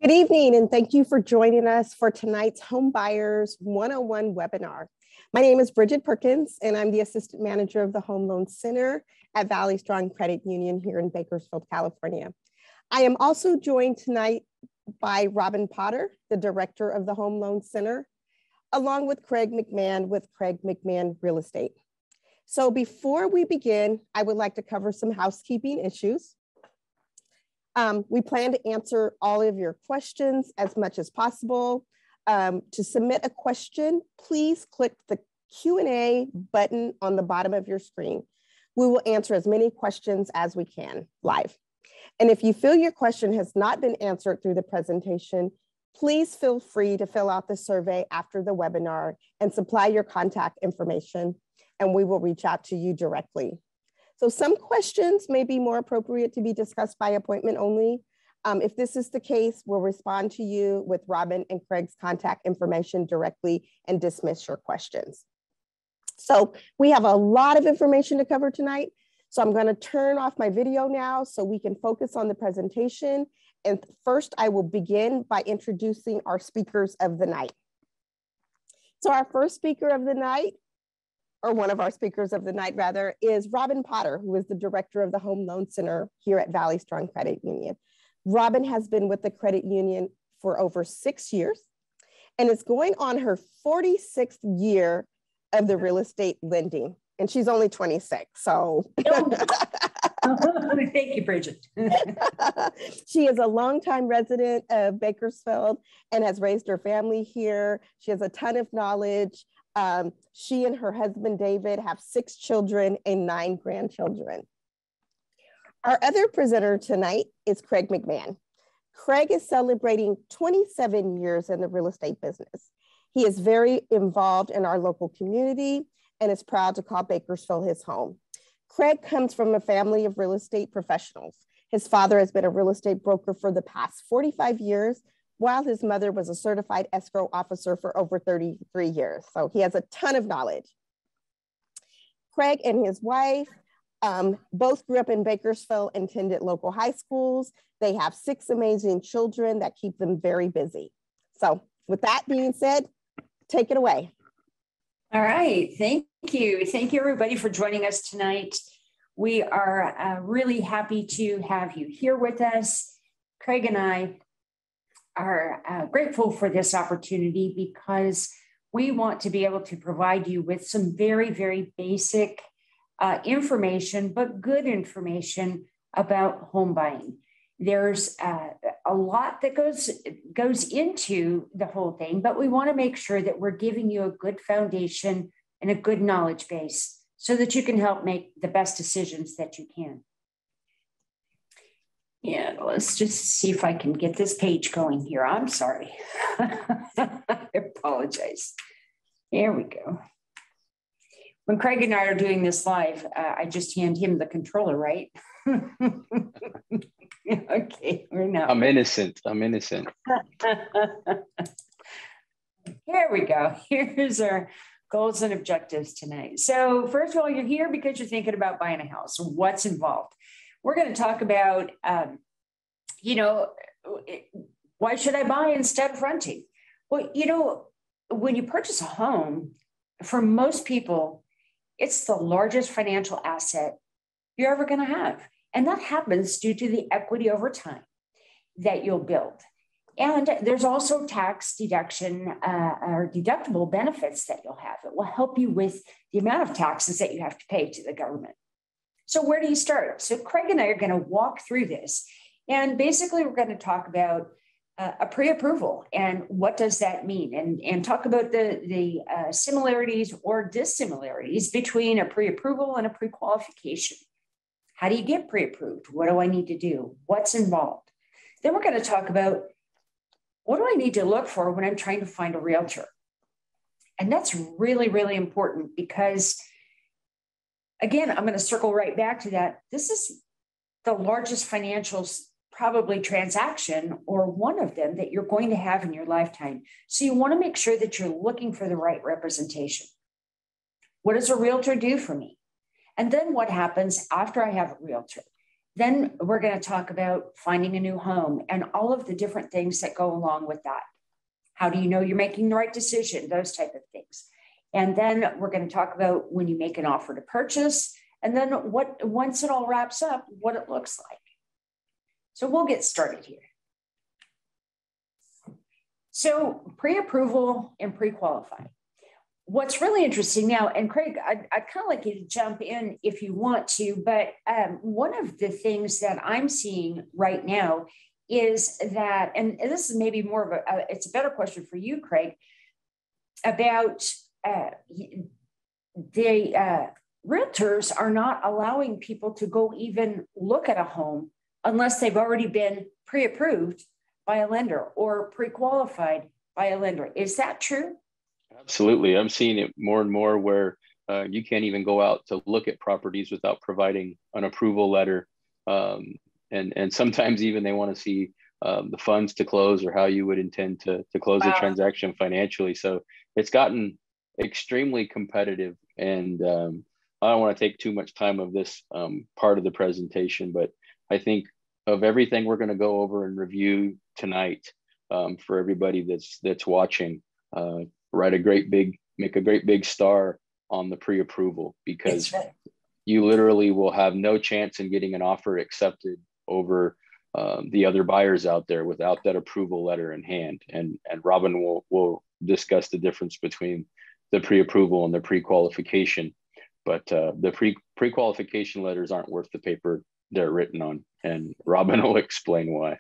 Good evening, and thank you for joining us for tonight's Homebuyers 101 webinar. My name is Bridget Perkins, and I'm the Assistant Manager of the Home Loan Center at Valley Strong Credit Union here in Bakersfield, California. I am also joined tonight by Robin Potter, the Director of the Home Loan Center, along with Craig Mcmahon with Craig Mcmahon Real Estate. So before we begin, I would like to cover some housekeeping issues. We plan to answer all of your questions as much as possible. To submit a question, please click the Q&A button on the bottom of your screen. We will answer as many questions as we can live. And if you feel your question has not been answered through the presentation, please feel free to fill out the survey after the webinar and supply your contact information, and we will reach out to you directly. So some questions may be more appropriate to be discussed by appointment only. If this is the case, we'll respond to you with Robin and Craig's contact information directly and dismiss your questions. So we have a lot of information to cover tonight. So I'm going to turn off my video now so we can focus on the presentation. And first, I will begin by introducing our speakers of the night. So our first speaker of the night, or one of our speakers of the night rather, is Robin Potter, who is the Director of the Home Loan Center here at Valley Strong Credit Union. Robin has been with the credit union for over 6 years and is going on her 46th year of the real estate lending. And she's only 26, so. Thank you, Bridget. She is a longtime resident of Bakersfield and has raised her family here. She has a ton of knowledge. She and her husband, David, have 6 children and 9 grandchildren. Our other presenter tonight is Craig Mcmahon. Craig is celebrating 27 years in the real estate business. He is very involved in our local community and is proud to call Bakersfield his home. Craig comes from a family of real estate professionals. His father has been a real estate broker for the past 45 years, while his mother was a certified escrow officer for over 33 years. So he has a ton of knowledge. Craig and his wife both grew up in Bakersfield and attended local high schools. They have 6 amazing children that keep them very busy. So with that being said, take it away. All right, thank you. Thank you everybody for joining us tonight. We are really happy to have you here with us. Craig and I are grateful for this opportunity because we want to be able to provide you with some very, very basic information, but good information about home buying. There's a lot that goes into the whole thing, but we want to make sure that we're giving you a good foundation and a good knowledge base so that you can help make the best decisions that you can. Yeah, let's just see if I can get this page going here. I'm sorry. I apologize. There we go. When Craig and I are doing this live, I just hand him the controller, right? Okay, we're not. I'm innocent. Here we go. Here's our goals and objectives tonight. So first of all, you're here because you're thinking about buying a house. What's involved? We're going to talk about, why should I buy instead of renting? Well, when you purchase a home, for most people, it's the largest financial asset you're ever going to have. And that happens due to the equity over time that you'll build. And there's also tax deduction or deductible benefits that you'll have. It will help you with the amount of taxes that you have to pay to the government. So where do you start? So Craig and I are going to walk through this. And basically, we're going to talk about a pre-approval and what does that mean, and talk about the similarities or dissimilarities between a pre-approval and a pre-qualification. How do you get pre-approved? What do I need to do? What's involved? Then we're going to talk about what do I need to look for when I'm trying to find a realtor? And that's really, really important because, again, I'm going to circle right back to that. This is the largest financial probably transaction or one of them that you're going to have in your lifetime. So you want to make sure that you're looking for the right representation. What does a realtor do for me? And then what happens after I have a realtor? Then we're going to talk about finding a new home and all of the different things that go along with that. How do you know you're making the right decision? Those type of things. And then we're going to talk about when you make an offer to purchase, and then once it all wraps up, what it looks like. So we'll get started here. So pre-approval and pre-qualify. What's really interesting now, and Craig, I'd kind of like you to jump in if you want to, but one of the things that I'm seeing right now is that, and this is maybe more of it's a better question for you, Craig, about the realtors are not allowing people to go even look at a home unless they've already been pre-approved by a lender or pre-qualified by a lender. Is that true? Absolutely. I'm seeing it more and more where you can't even go out to look at properties without providing an approval letter. And sometimes even they want to see the funds to close or how you would intend to close the transaction financially. So it's gotten extremely competitive. And I don't want to take too much time of this part of the presentation, but I think of everything we're going to go over and review tonight for everybody that's watching, make a great big star on the pre-approval, because you literally will have no chance in getting an offer accepted over the other buyers out there without that approval letter in hand. And Robin will discuss the difference between the pre-approval and the pre-qualification. But the pre-qualification letters aren't worth the paper they're written on, and Robin will explain why.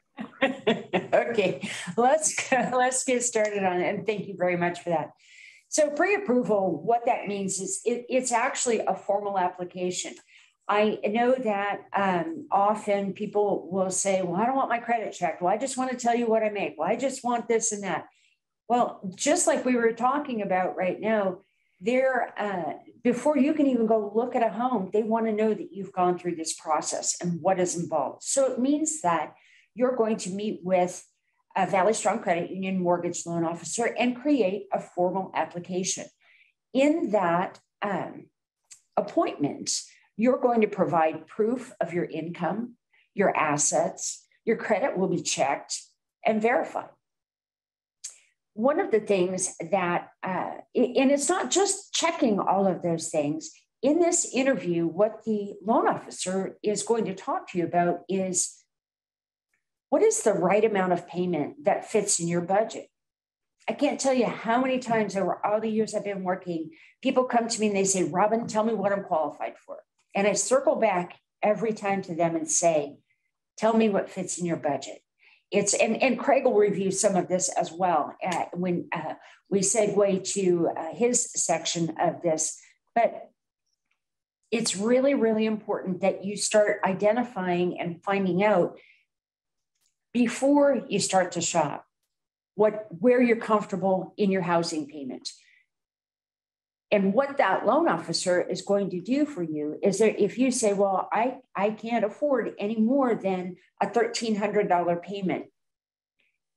Okay, let's get started on it. And thank you very much for that. So pre-approval, what that means is it's actually a formal application. I know that often people will say, well, I don't want my credit checked. Well, I just want to tell you what I make. Well, I just want this and that. Well, just like we were talking about right now, before you can even go look at a home, they want to know that you've gone through this process and what is involved. So it means that you're going to meet with a Valley Strong Credit Union mortgage loan officer and create a formal application. In that appointment, you're going to provide proof of your income, your assets, your credit will be checked and verified. One of the things that, and it's not just checking all of those things. In this interview, what the loan officer is going to talk to you about is what is the right amount of payment that fits in your budget. I can't tell you how many times over all the years I've been working, people come to me and they say, Robin, tell me what I'm qualified for. And I circle back every time to them and say, tell me what fits in your budget. And Craig will review some of this as well when we segue to his section of this. But it's really, really important that you start identifying and finding out before you start to shop where you're comfortable in your housing payment. And what that loan officer is going to do for you is that if you say, well, I can't afford any more than a $1,300 payment,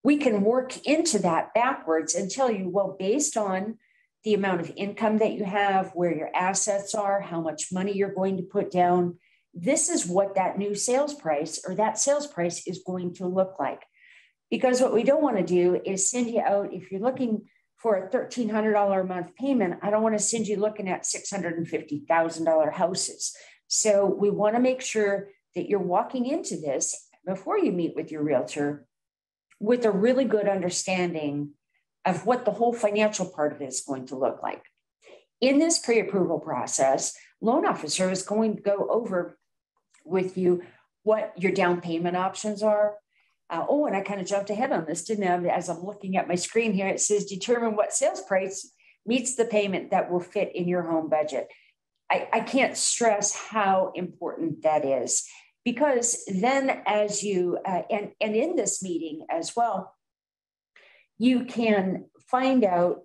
we can work into that backwards and tell you, well, based on the amount of income that you have, where your assets are, how much money you're going to put down, this is what that new sales price or that sales price is going to look like. Because what we don't want to do is send you out, if you're looking for a $1,300 a month payment, I don't want to send you looking at $650,000 houses. So we want to make sure that you're walking into this before you meet with your realtor with a really good understanding of what the whole financial part of it is going to look like. In this pre-approval process, loan officer is going to go over with you what your down payment options are. And I kind of jumped ahead on this, didn't I? As I'm looking at my screen here, it says determine what sales price meets the payment that will fit in your home budget. I can't stress how important that is, because then as you, and in this meeting as well, you can find out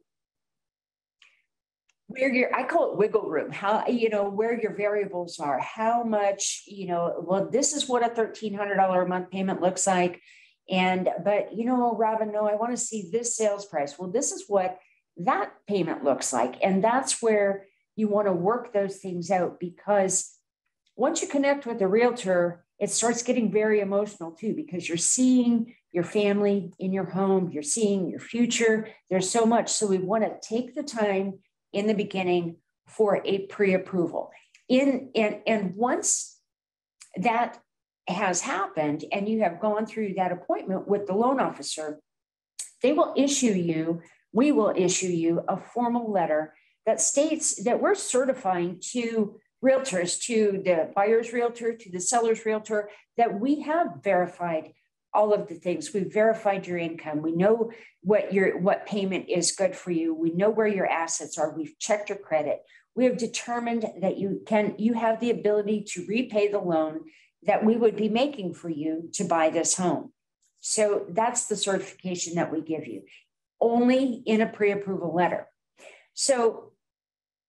where I call it wiggle room, how, where your variables are, how much, well, this is what a $1,300 a month payment looks like. But Robin, no, I want to see this sales price. Well, this is what that payment looks like. And that's where you want to work those things out, because once you connect with a realtor, it starts getting very emotional too, because you're seeing your family in your home, you're seeing your future. There's so much. So we want to take the time in the beginning for a pre-approval. And once that has happened and you have gone through that appointment with the loan officer, we will issue you a formal letter that states that we're certifying to realtors, to the buyer's realtor, to the seller's realtor, that we have verified all of the things. We've verified your income. We know what payment is good for you. We know where your assets are. We've checked your credit. We have determined that you have the ability to repay the loan that we would be making for you to buy this home. So that's the certification that we give you, only in a pre-approval letter. So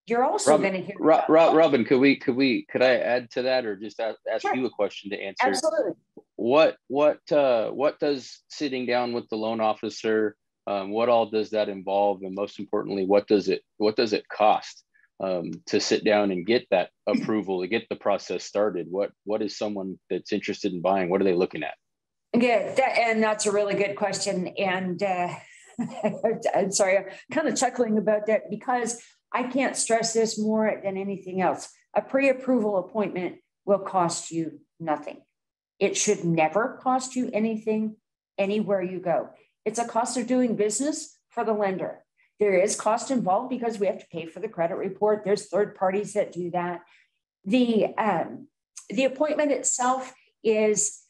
you're also going to hear Robin, could I add to that, or just ask Sure. you a question to answer? Absolutely. What does sitting down with the loan officer, what all does that involve, and most importantly, what does it cost to sit down and get that approval, to get the process started? What is someone that's interested in buying, what are they looking at? Good, and that's a really good question. And I'm sorry, I'm kind of chuckling about that because I can't stress this more than anything else. A pre-approval appointment will cost you nothing. It should never cost you anything anywhere you go. It's a cost of doing business for the lender. There is cost involved because we have to pay for the credit report. There's third parties that do that. The appointment itself is,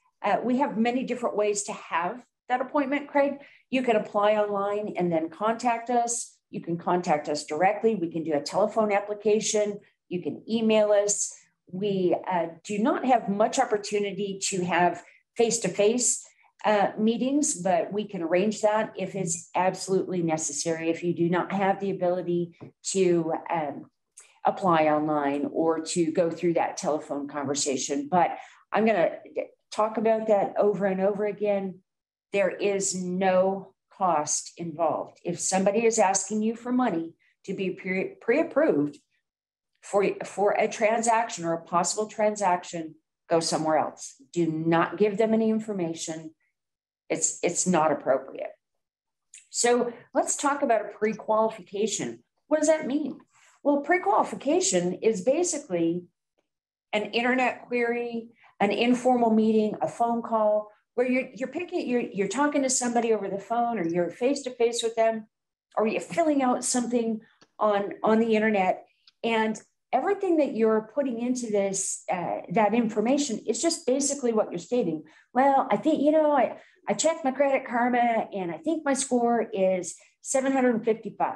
we have many different ways to have that appointment, Craig. You can apply online and then contact us. You can contact us directly. We can do a telephone application. You can email us. We do not have much opportunity to have face-to-face meetings, but we can arrange that if it's absolutely necessary. If you do not have the ability to apply online or to go through that telephone conversation. But I'm going to talk about that over and over again. There is no cost involved. If somebody is asking you for money to be pre-approved for a transaction or a possible transaction, go somewhere else. Do not give them any information. It's not appropriate. So let's talk about a pre-qualification. What does that mean? Well, pre-qualification is basically an internet query, an informal meeting, a phone call, where you're talking to somebody over the phone, or you're face-to-face with them, or you're filling out something on the internet, and everything that you're putting into this, that information is just basically what you're stating. Well, I think, I checked my Credit Karma and I think my score is 755.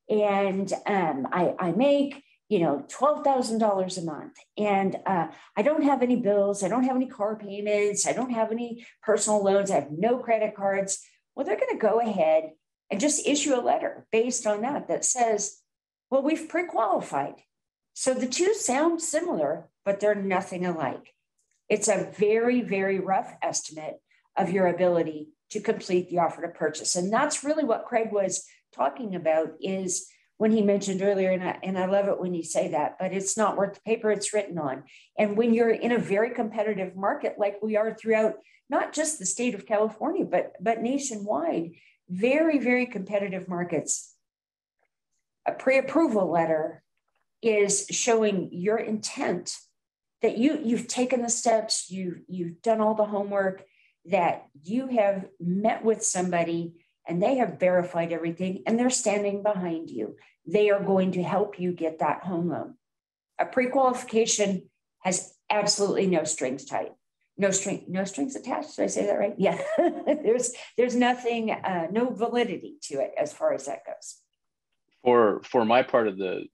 And I make, $12,000 a month. And I don't have any bills. I don't have any car payments. I don't have any personal loans. I have no credit cards. Well, they're going to go ahead and just issue a letter based on that says, well, we've pre-qualified. So the two sound similar, but they're nothing alike. It's a very, very rough estimate of your ability to complete the offer to purchase. And that's really what Craig was talking about, is when he mentioned earlier, and I love it when you say that, but it's not worth the paper it's written on. And when you're in a very competitive market, like we are throughout, not just the state of California, but nationwide, very, very competitive markets, a pre-approval letter is showing your intent that you've taken the steps, you've done all the homework, that you have met with somebody and they have verified everything and they're standing behind you. They are going to help you get that home loan. A pre-qualification has absolutely no strings tied. No strings attached. Did I say that right? Yeah. there's nothing, no validity to it as far as that goes. For my part of the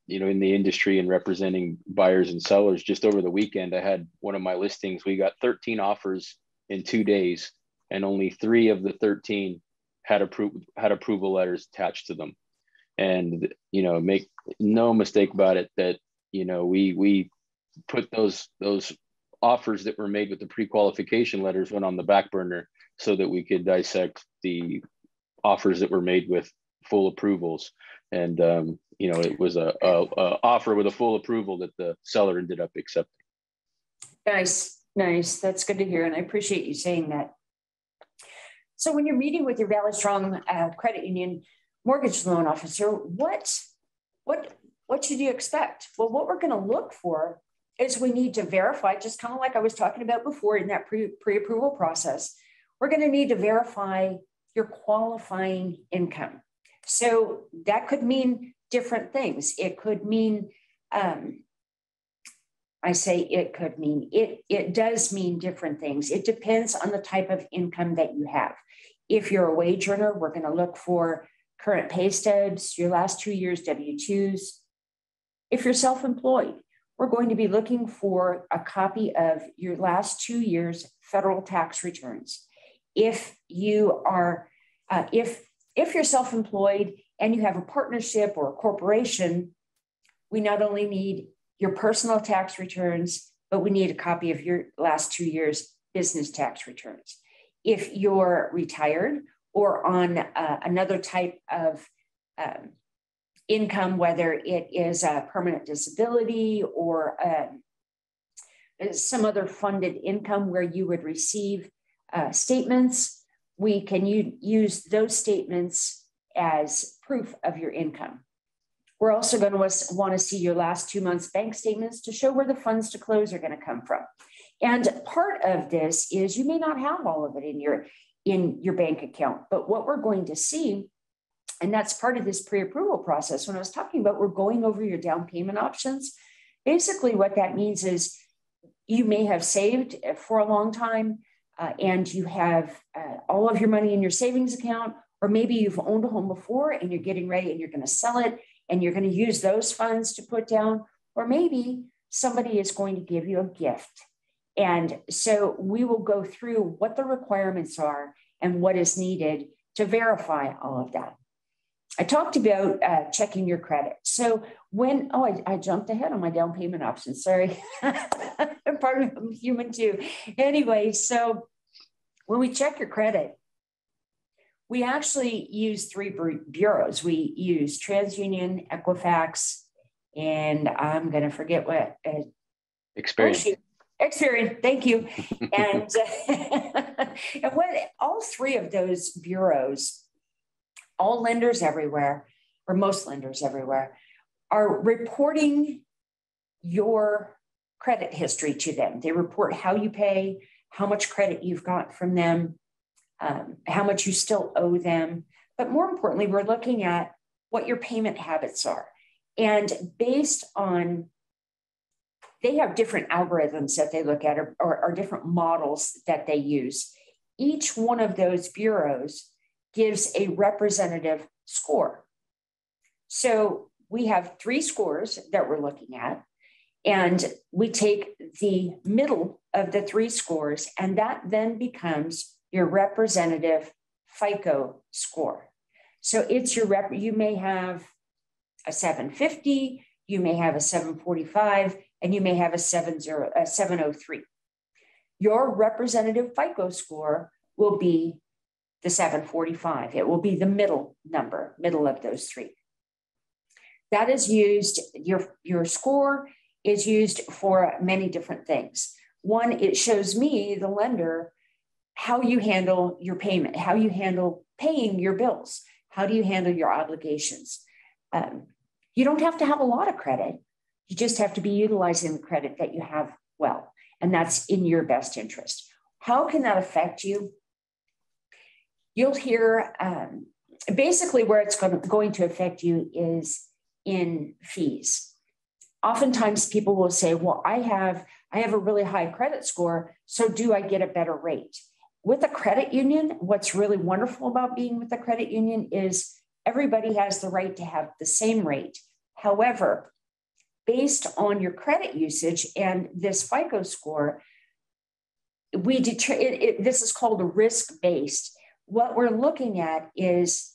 in the industry and representing buyers and sellers, just over the weekend, I had one of my listings. We got 13 offers in 2 days, and only 3 of the 13 had approval letters attached to them. And make no mistake about it that we put those offers that were made with the pre-qualification letters went on the back burner so that we could dissect the offers that were made with full approvals. And it was a offer with a full approval that the seller ended up accepting. Nice. Nice. That's good to hear. And I appreciate you saying that. So when you're meeting with your Valley Strong Credit Union mortgage loan officer, what should you expect? Well, what we're going to look for is we need to verify, just kind of like I was talking about before in that pre-approval process, we're going to need to verify your qualifying income. So that could mean different things. It could mean, it does mean different things. It depends on the type of income that you have. If you're a wage earner, we're going to look for current pay stubs, your last 2 years W-2s. If you're self-employed, we're going to be looking for a copy of your last 2 years federal tax returns. If you are, if you're self-employed and you have a partnership or a corporation, we not only need your personal tax returns, but we need a copy of your last 2 years business tax returns. If you're retired or on another type of income, whether it is a permanent disability or some other funded income where you would receive statements, we can use those statements as proof of your income. We're also going to want to see your last 2 months bank statements to show where the funds to close are going to come from. And part of this is you may not have all of it in your bank account, but what we're going to see, and that's part of this pre-approval process. When I was talking about we're going over your down payment options, basically what that means is you may have saved for a long time and you have all of your money in your savings account, or maybe you've owned a home before and you're getting ready and you're going to sell it and you're going to use those funds to put down, or maybe somebody is going to give you a gift. And so we will go through what the requirements are and what is needed to verify all of that. I talked about checking your credit. So when, I jumped ahead on my down payment options, sorry. I'm human too. Anyway, so when we check your credit, we actually use 3 bureaus. We use TransUnion, Equifax, and I'm going to forget what. Experience. Experience, thank you. And, and what all 3 of those bureaus, all lenders everywhere, or most lenders everywhere, are reporting your credit history to them. They report how you pay, how much credit you've got from them, how much you still owe them. But more importantly, we're looking at what your payment habits are. And based on, they have different algorithms that they look at or different models that they use. Each one of those bureaus gives a representative score. So we have 3 scores that we're looking at, and we take the middle of the 3 scores, and that then becomes your representative FICO score. So it's your you may have a 750, you may have a 745, and you may have a 703. Your representative FICO score will be the 745. It will be the middle of those 3. That is used, your score is used for many different things. One, it shows me, the lender, how you handle your payment, how you handle paying your bills, how do you handle your obligations. You don't have to have a lot of credit. You just have to be utilizing the credit that you have well, and that's in your best interest. How can that affect you? You'll hear, basically where it's going to affect you is in fees. Oftentimes people will say, well, I have a really high credit score, so do I get a better rate? With a credit union, what's really wonderful about being with a credit union is everybody has the right to have the same rate. However, based on your credit usage and this FICO score, this is called a risk-based. What we're looking at is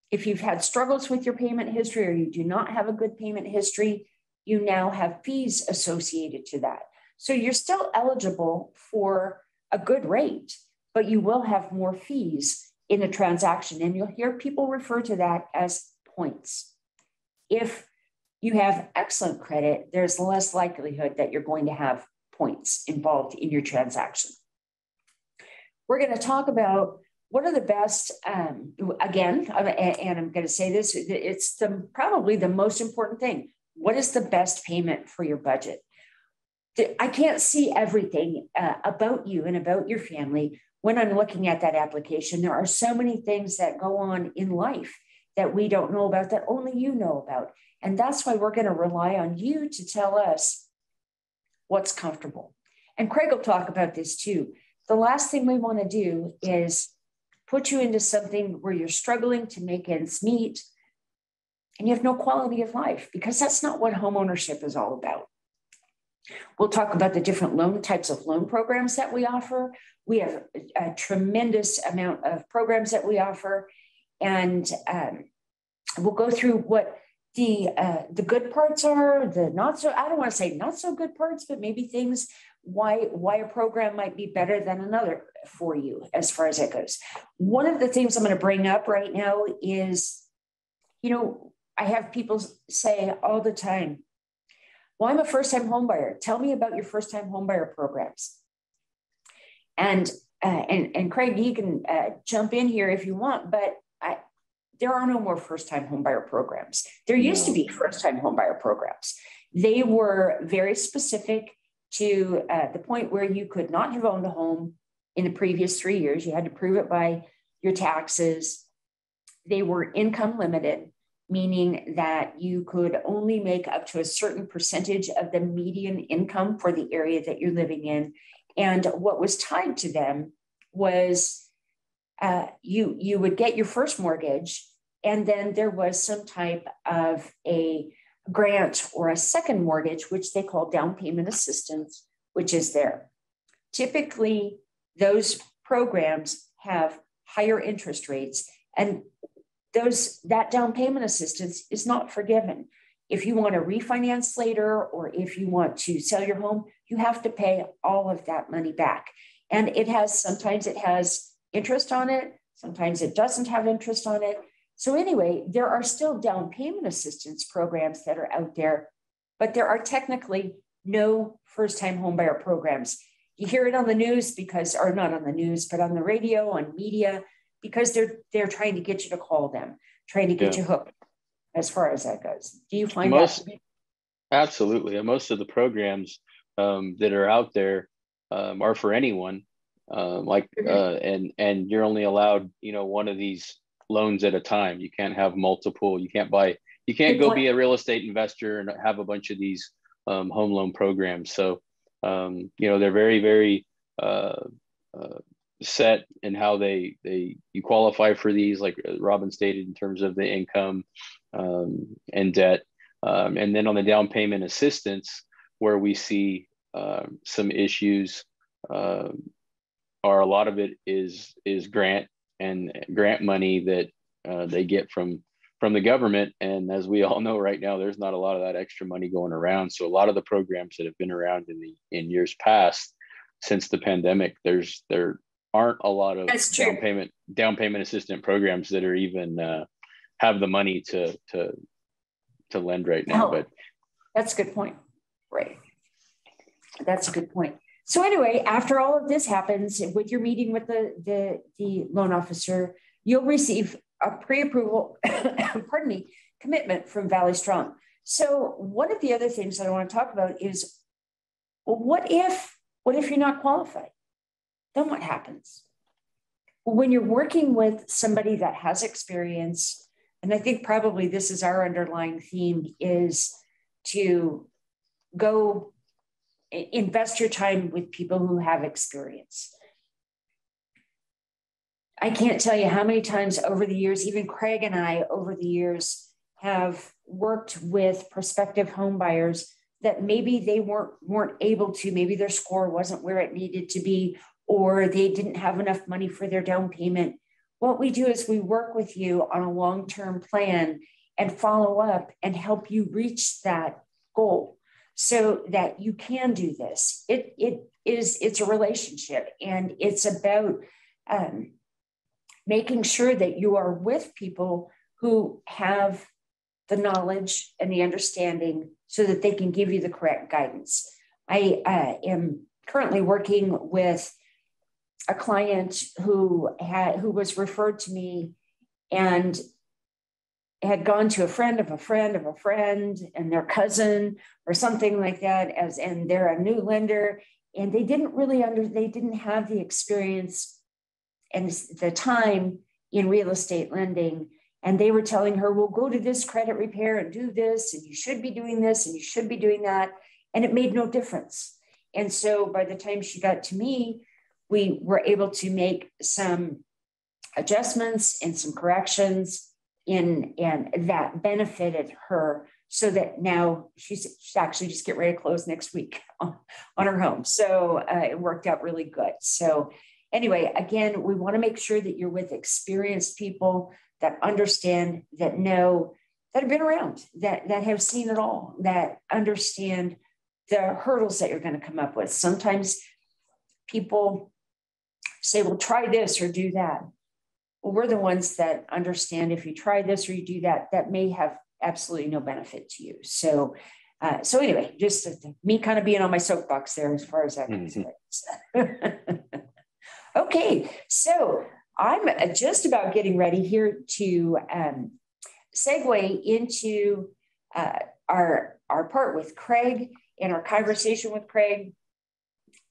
if you've had struggles with your payment history or you do not have a good payment history, you now have fees associated to that. So you're still eligible for a good rate, but you will have more fees in a transaction. And you'll hear people refer to that as points. If you have excellent credit, there's less likelihood that you're going to have points involved in your transaction. We're going to talk about what are the best, again, and I'm going to say this, it's probably the most important thing. What is the best payment for your budget? I can't see everything about you and about your family when I'm looking at that application. There are so many things that go on in life that we don't know about, that only you know about. And that's why we're going to rely on you to tell us what's comfortable. And Craig will talk about this too. The last thing we want to do is put you into something where you're struggling to make ends meet and you have no quality of life, because that's not what homeownership is all about. We'll talk about the different types of loan programs that we offer. We have a tremendous amount of programs that we offer, and we'll go through what the good parts are, the not so, I don't want to say not so good parts, but maybe things why a program might be better than another for you as far as that goes. One of the things I'm going to bring up right now is, I have people say all the time, well, I'm a first-time home buyer. Tell me about your first-time home buyer programs. And Craig, you can jump in here if you want, but there are no more first-time home buyer programs. There used to be first-time home buyer programs. They were very specific to the point where you could not have owned a home in the previous 3 years. You had to prove it by your taxes. They were income limited, meaning that you could only make up to a certain percentage of the median income for the area that you're living in. And what was tied to them was you would get your first mortgage, and then there was some type of a grant or a second mortgage, which they call down payment assistance, which is there. Typically, those programs have higher interest rates, and that down payment assistance is not forgiven. If you want to refinance later, or if you want to sell your home, you have to pay all of that money back. And sometimes it has interest on it, sometimes it doesn't have interest on it. So anyway, there are still down payment assistance programs that are out there, but there are technically no first-time homebuyer programs. You hear it on the news or not on the news, but on the radio, on media, because they're trying to get you to call them, trying to get you hooked as far as that goes. Do you find that to be? Absolutely. And most of the programs that are out there are for anyone. And you're only allowed, one of these loans at a time. You can't have multiple. You can't go be a real estate investor and have a bunch of these home loan programs. So, they're very, very set in how you qualify for these, like Robin stated, in terms of the income and debt. And then on the down payment assistance, where we see some issues, are a lot of it is grant money that they get from the government. And as we all know right now, there's not a lot of that extra money going around. So a lot of the programs that have been around in years past, since the pandemic, there aren't a lot of down payment assistant programs that are even have the money to lend right now. But that's a good point. Right. That's a good point. So anyway, after all of this happens, with your meeting with the loan officer, you'll receive a pre-approval, commitment from Valley Strong. So one of the other things that I want to talk about is, well, what if you're not qualified? Then what happens? Well, when you're working with somebody that has experience, and I think probably this is our underlying theme, is to go invest your time with people who have experience. I can't tell you how many times over the years, even Craig and I over the years have worked with prospective home buyers that maybe they weren't able to, maybe their score wasn't where it needed to be, or they didn't have enough money for their down payment. What we do is we work with you on a long-term plan and follow up and help you reach that goal so that you can do this. It's a relationship, and it's about making sure that you are with people who have the knowledge and the understanding so that they can give you the correct guidance. I am currently working with a client who was referred to me and had gone to a friend of a friend of a friend and their cousin or something like that, and they're a new lender, and they didn't have the experience and the time in real estate lending. And they were telling her, well, go to this credit repair and do this, and you should be doing this, and you should be doing that. And it made no difference. And so by the time she got to me, we were able to make some adjustments and some corrections and that benefited her, so that now she's actually just getting ready to close next week on her home. So it worked out really good. So anyway, again, we want to make sure that you're with experienced people that understand, that know, that have been around, that have seen it all, that understand the hurdles that you're going to come up with. Sometimes people say, well, try this or do that. Well, we're the ones that understand if you try this or you do that, that may have absolutely no benefit to you. So anyway, just me kind of being on my soapbox there as far as that concerned. Okay, so I'm just about getting ready here to segue into our part with Craig and our conversation with Craig.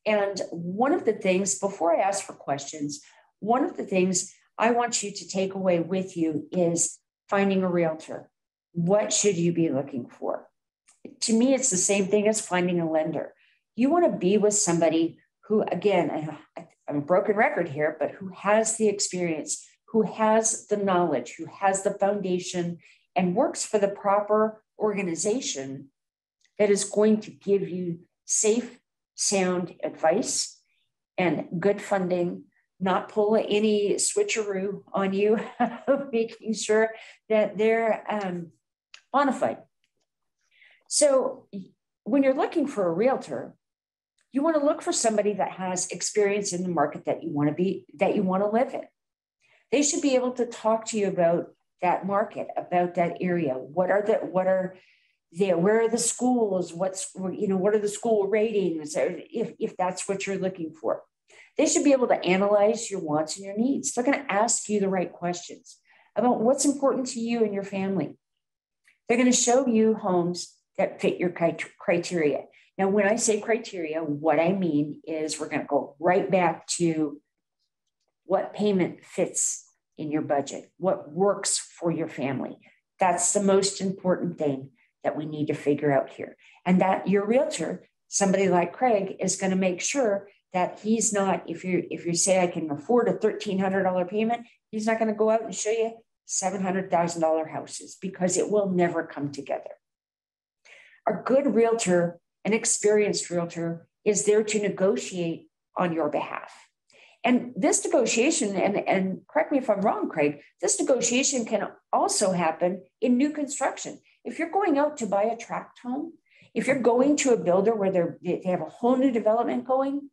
And one of the things, before I ask for questions, one of the things I want you to take away with you is finding a realtor. What should you be looking for? To me, it's the same thing as finding a lender. You want to be with somebody who, again, I'm a broken record here, but who has the experience, who has the knowledge, who has the foundation, and works for the proper organization that is going to give you safe, sound advice and good funding, not pull any switcheroo on you, making sure that they're bona fide. So when you're looking for a realtor, you want to look for somebody that has experience in the market that you want to live in. They should be able to talk to you about that market, about that area. Where are the schools? What are the school ratings? If that's what you're looking for. They should be able to analyze your wants and your needs. They're going to ask you the right questions about what's important to you and your family. They're going to show you homes that fit your criteria. Now, when I say criteria, what I mean is we're going to go right back to what payment fits in your budget, what works for your family. That's the most important thing that we need to figure out here. And that your realtor, somebody like Craig, is going to make sure that he's not, if you say I can afford a $1,300 payment, he's not going to go out and show you $700,000 houses, because it will never come together. A good realtor, an experienced realtor, is there to negotiate on your behalf. And this negotiation, and correct me if I'm wrong, Craig, this negotiation can also happen in new construction. If you're going out to buy a tract home, if you're going to a builder where they have a whole new development going,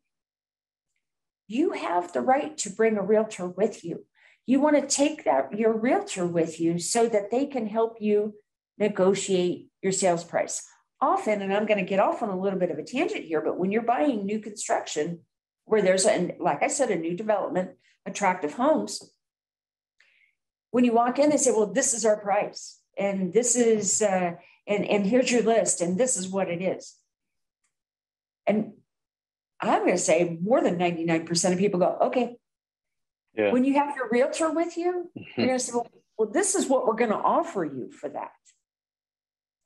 you have the right to bring a realtor with you. You want to take your realtor with you so that they can help you negotiate your sales price. Often, and I'm going to get off on a little bit of a tangent here, but when you're buying new construction, where there's, like I said, a new development, attractive homes, when you walk in, they say, well, this is our price, and this is, and here's your list, and this is what it is. And I'm going to say more than 99% of people go, okay. Yeah. When you have your realtor with you, you're going to say, well, this is what we're going to offer you for that.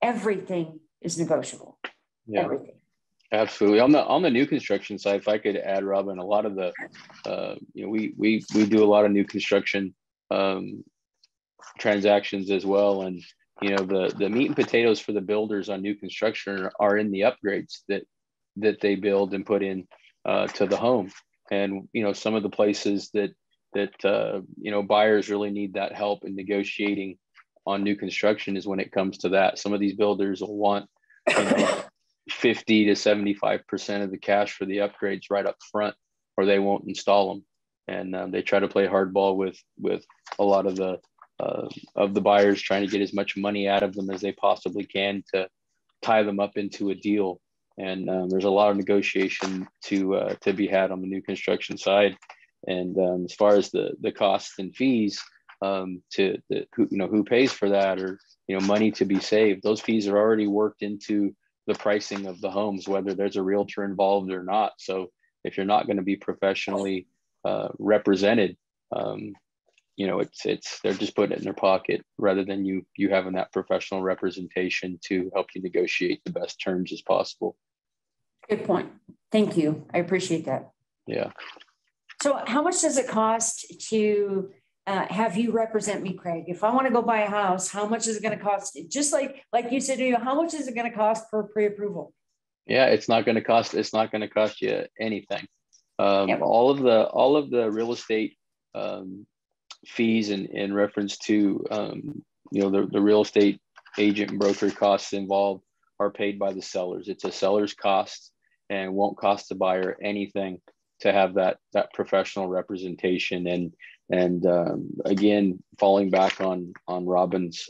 Everything is negotiable. Yeah. Everything. Absolutely. On the new construction side, if I could add, Robin, a lot of the, we do a lot of new construction transactions as well. And, the meat and potatoes for the builders on new construction are in the upgrades that they build and put in to the home. And, some of the places that buyers really need that help in negotiating on new construction is when it comes to that. Some of these builders will want 50 to 75% of the cash for the upgrades right up front, or they won't install them. And they try to play hardball with a lot of the buyers, trying to get as much money out of them as they possibly can to tie them up into a deal. And there's a lot of negotiation to be had on the new construction side. And as far as the costs and fees, who pays for that, or money to be saved, those fees are already worked into the pricing of the homes, whether there's a realtor involved or not. So if you're not going to be professionally represented, they're just putting it in their pocket rather than you having that professional representation to help you negotiate the best terms as possible. Good point. Thank you. I appreciate that. Yeah. So how much does it cost to have you represent me, Craig? If I want to go buy a house, how much is it going to cost? Just like you said, how much is it going to cost for pre-approval? Yeah, it's not going to cost you anything. Yep. All of the real estate fees in reference to the real estate agent and broker costs involved are paid by the sellers. It's a seller's cost and won't cost the buyer anything to have that professional representation. And again, falling back on Robin's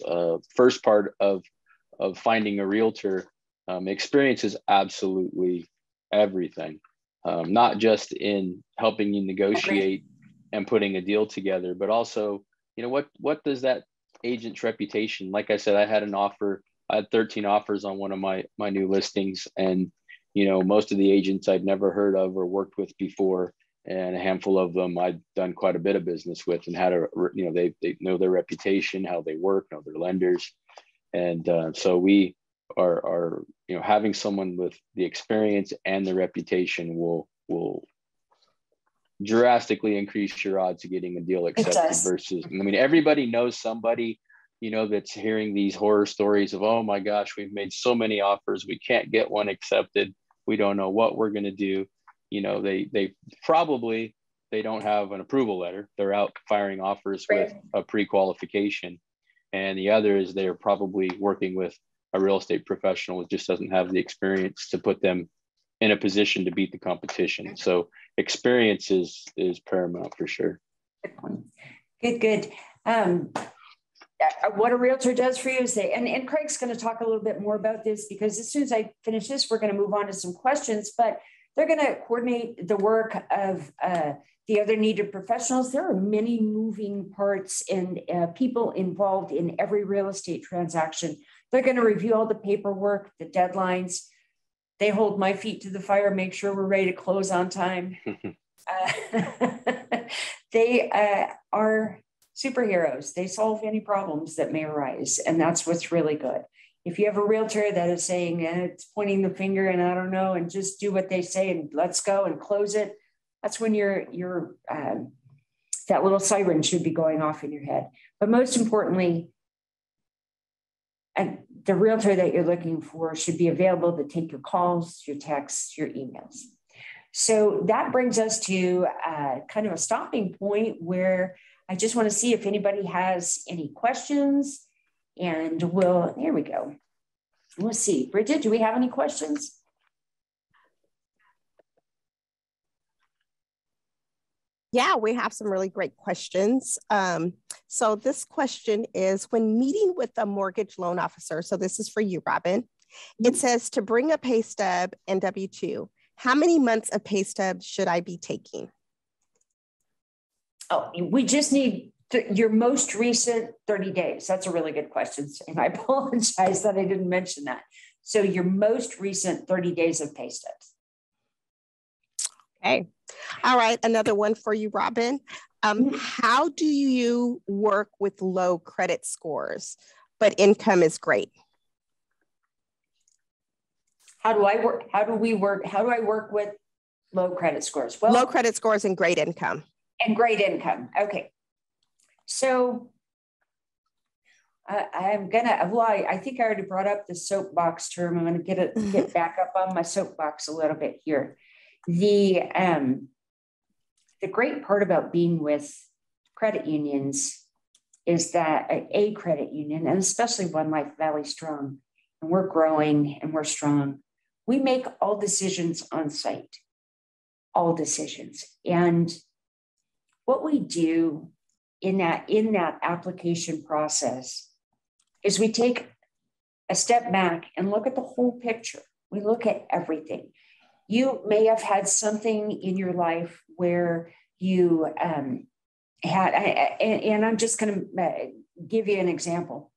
first part of finding a realtor, experience is absolutely everything. Not just in helping you negotiate and putting a deal together, but also, what does that agent's reputation? Like I said, I had 13 offers on one of my new listings, and most of the agents I'd never heard of or worked with before, and a handful of them I'd done quite a bit of business with, and they know their reputation, how they work, know their lenders, and so we are having someone with the experience and the reputation will drastically increase your odds of getting a deal accepted versus, everybody knows somebody, that's hearing these horror stories of, oh my gosh, we've made so many offers, we can't get one accepted, we don't know what we're going to do. They probably don't have an approval letter, they're out firing offers with a pre-qualification, and the other is they're probably working with a real estate professional that just doesn't have the experience to put them in a position to beat the competition. So experience is paramount for sure. Good. What a realtor does for you is and Craig's going to talk a little bit more about this, because as soon as I finish this, we're going to move on to some questions, but they're going to coordinate the work of the other needed professionals. There are many moving parts and people involved in every real estate transaction. They're going to review all the paperwork, the deadlines. They hold my feet to the fire, make sure we're ready to close on time. They are superheroes. They solve any problems that may arise. And that's what's really good. If you have a realtor that is saying, it's pointing the finger and I don't know, and just do what they say and let's go and close it, that's when your that little siren should be going off in your head. But most importantly, the realtor that you're looking for should be available to take your calls, your texts, your emails. So that brings us to kind of a stopping point where I just want to see if anybody has any questions, and here we go. Let's see. Bridget, do we have any questions? Yeah, we have some really great questions. So this question is, when meeting with a mortgage loan officer, so this is for you, Robin, it says to bring a pay stub and W-2. How many months of pay stubs should I be taking? Oh, we just need your most recent 30 days. That's a really good question. And I apologize that I didn't mention that. So your most recent 30 days of pay stubs. Okay. All right. Another one for you, Robin. How do you work with low credit scores, but income is great? How do I work? How do I work with low credit scores? Well, low credit scores and great income. And great income. Okay. So I think I already brought up the soapbox term. I'm going to get back up on my soapbox a little bit here. The great part about being with credit unions is that a credit union, and especially one like Valley Strong, and we're growing and we're strong, we make all decisions on site, all decisions. And what we do in that application process is we take a step back and look at the whole picture. We look at everything. You may have had something in your life where you and I'm just going to give you an example.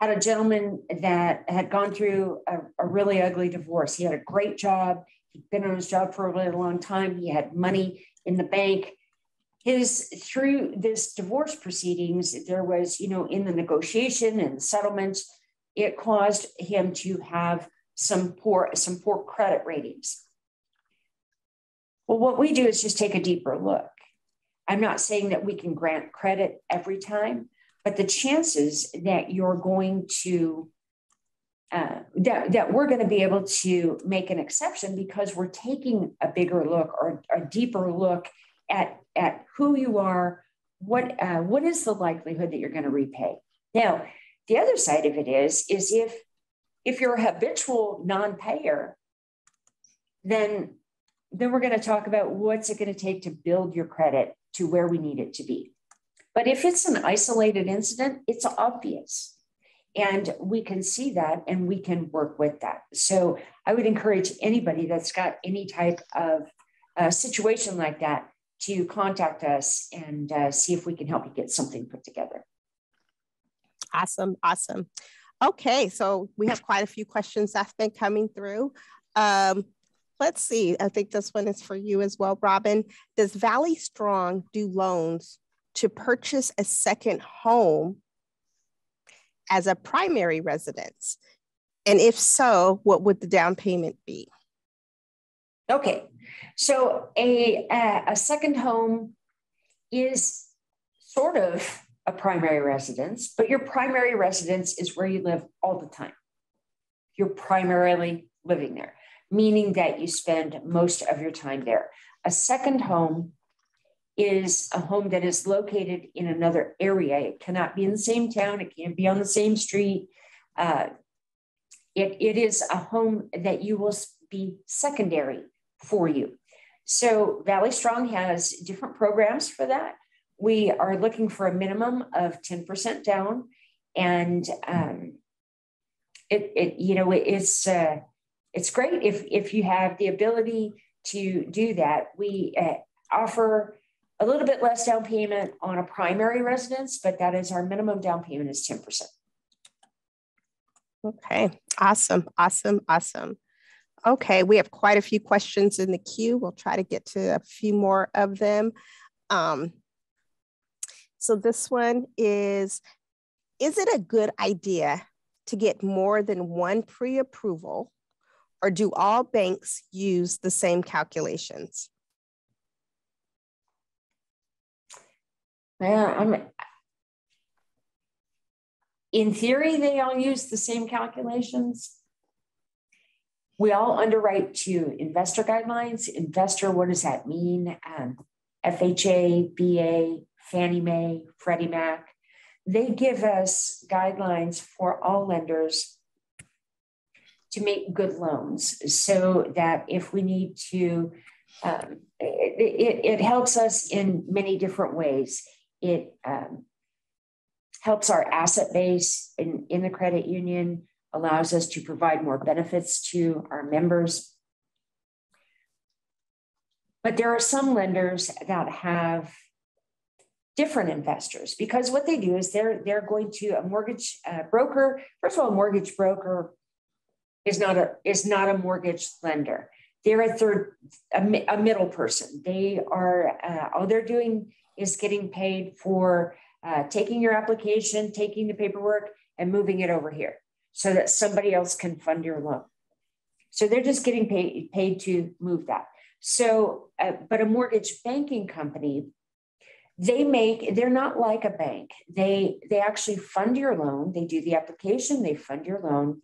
Had a gentleman that had gone through a really ugly divorce. He had a great job. He'd been on his job for a really long time. He had money in the bank. Through this divorce proceedings, there was, in the negotiation and the settlements, it caused him to have some poor credit ratings. Well, what we do is just take a deeper look. I'm not saying that we can grant credit every time, but the chances that you're going to that we're going to be able to make an exception because we're taking a bigger look or a deeper look at who you are, what is the likelihood that you're going to repay. Now, the other side of it is if you're a habitual non-payer, then we're going to talk about what's it going to take to build your credit to where we need it to be. But if it's an isolated incident, it's obvious. And we can see that and we can work with that. So I would encourage anybody that's got any type of situation like that to contact us and see if we can help you get something put together. Awesome. Okay, so we have quite a few questions that's been coming through. Let's see. I think this one is for you as well, Robin. Does Valley Strong do loans to purchase a second home as a primary residence? And if so, what would the down payment be? Okay, so a second home is sort of a primary residence, but your primary residence is where you live all the time. You're primarily living there, meaning that you spend most of your time there. A second home is a home that is located in another area. It cannot be in the same town. It can't be on the same street. It is a home that you will be secondary for you. So Valley Strong has different programs for that. We are looking for a minimum of 10% down, and it's great if you have the ability to do that. We offer a little bit less down payment on a primary residence, but that is our minimum down payment is 10%. Okay, awesome. Okay, we have quite a few questions in the queue. We'll try to get to a few more of them. So this one is it a good idea to get more than one pre-approval, or do all banks use the same calculations? In theory, they all use the same calculations. We all underwrite to investor guidelines. Investor, what does that mean? FHA, BA, Fannie Mae, Freddie Mac. They give us guidelines for all lenders to make good loans so that if we need to, it helps us in many different ways. It helps our asset base in the credit union, allows us to provide more benefits to our members. But there are some lenders that have different investors, because what they do is they're going to a mortgage broker. First of all, a mortgage broker is not a mortgage lender. They're a middle person. They are all they're doing is getting paid for taking your application, taking the paperwork, and moving it over here so that somebody else can fund your loan. So they're just getting paid to move that. So, but a mortgage banking company, they're not like a bank. They actually fund your loan. They do the application, they fund your loan,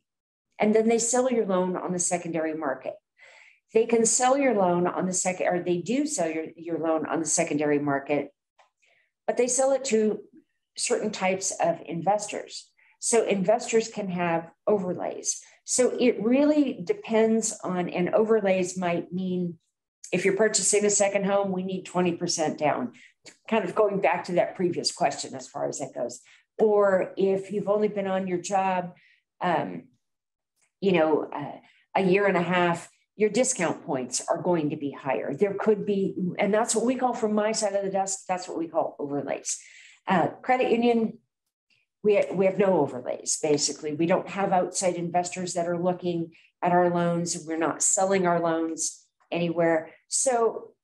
and then they sell your loan on the secondary market. They can sell your loan on the they do sell your loan on the secondary market, but they sell it to certain types of investors. So investors can have overlays. So it really depends on, and overlays might mean if you're purchasing a second home, we need 20% down, kind of going back to that previous question as far as that goes. Or if you've only been on your job, a year and a half, your discount points are going to be higher. There could be, and that's what we call, from my side of the desk, that's what we call overlays. Credit union, we have no overlays, basically. We don't have outside investors that are looking at our loans. We're not selling our loans anywhere. So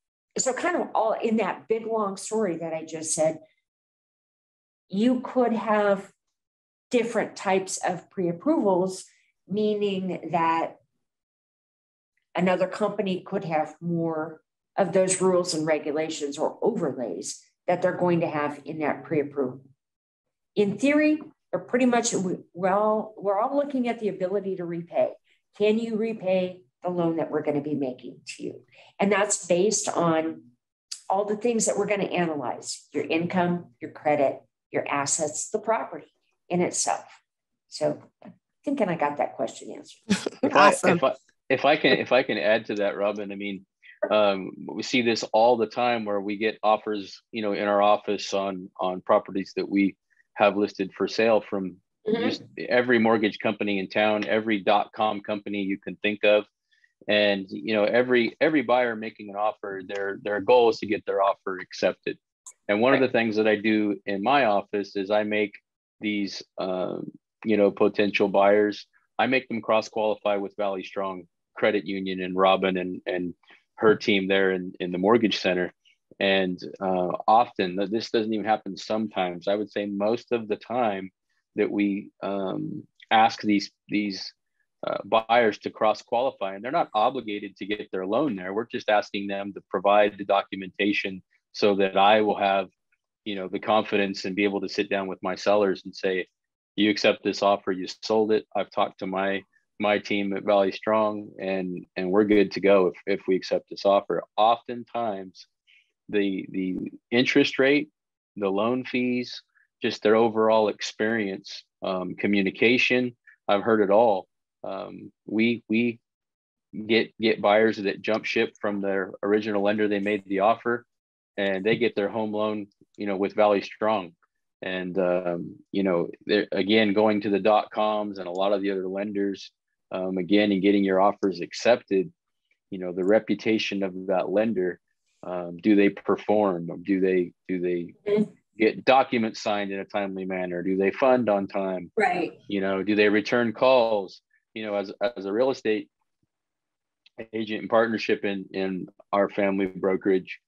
kind of all in that big, long story that I just said, you could have different types of pre-approvals, meaning that another company could have more of those rules and regulations or overlays that they're going to have in that pre-approval. In theory, they're pretty much, we're all looking at the ability to repay. Can you repay the loan that we're going to be making to you? And that's based on all the things that we're going to analyze: your income, your credit, your assets, the property in itself. So I'm thinking I got that question answered. Awesome. If I can add to that, Robin, I mean, we see this all the time where we get offers, in our office on properties that we have listed for sale from just every mortgage company in town, every .com company you can think of. And, every buyer making an offer, their goal is to get their offer accepted. And one of the things that I do in my office is I make these, potential buyers, I make them cross-qualify with Valley Strong Credit Union and Robin and her team there in the mortgage center. And often, this doesn't even happen sometimes, I would say most of the time, that we ask these buyers to cross-qualify, and they're not obligated to get their loan there. We're just asking them to provide the documentation so that I will have, the confidence and be able to sit down with my sellers and say, you accept this offer, you sold it. I've talked to my team at Valley Strong, and we're good to go if we accept this offer. Oftentimes, the interest rate, the loan fees, just their overall experience, communication, I've heard it all. We get buyers that jump ship from their original lender. They made the offer and they get their home loan, with Valley Strong. And, they're, again, going to the .coms and a lot of the other lenders, again, and getting your offers accepted, the reputation of that lender, do they perform? Do they get documents signed in a timely manner? Do they fund on time? Right. Do they return calls? As a real estate agent and partnership in our family brokerage,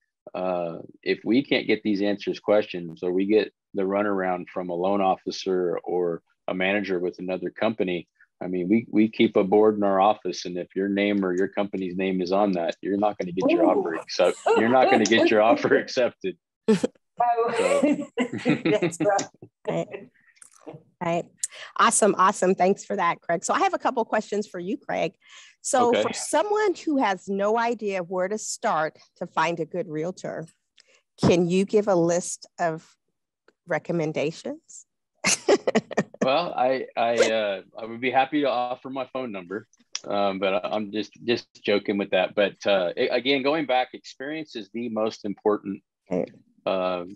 if we can't get these answers questions, or we get the runaround from a loan officer or a manager with another company, I mean, we keep a board in our office, and if your name or your company's name is on that, you're not going to get your offer accepted. You're not going to get your offer accepted. Oh, that's right. Right. Awesome. Thanks for that, Craig. So I have a couple questions for you, Craig. So for someone who has no idea where to start to find a good realtor, can you give a list of recommendations? Well, I would be happy to offer my phone number, but I'm just joking with that. But again, going back, experience is the most important part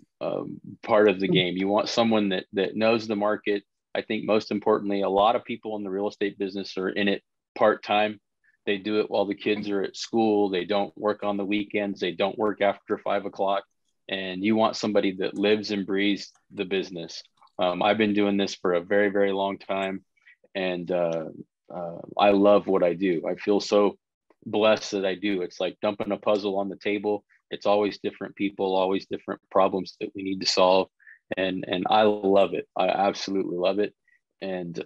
of the game. You want someone that knows the market. I think most importantly, a lot of people in the real estate business are in it part-time. They do it while the kids are at school. They don't work on the weekends. They don't work after 5 o'clock. And you want somebody that lives and breathes the business. I've been doing this for a very, very long time. And I love what I do. I feel so blessed that I do. It's like dumping a puzzle on the table. It's always different people, always different problems that we need to solve. And I love it. I absolutely love it. And,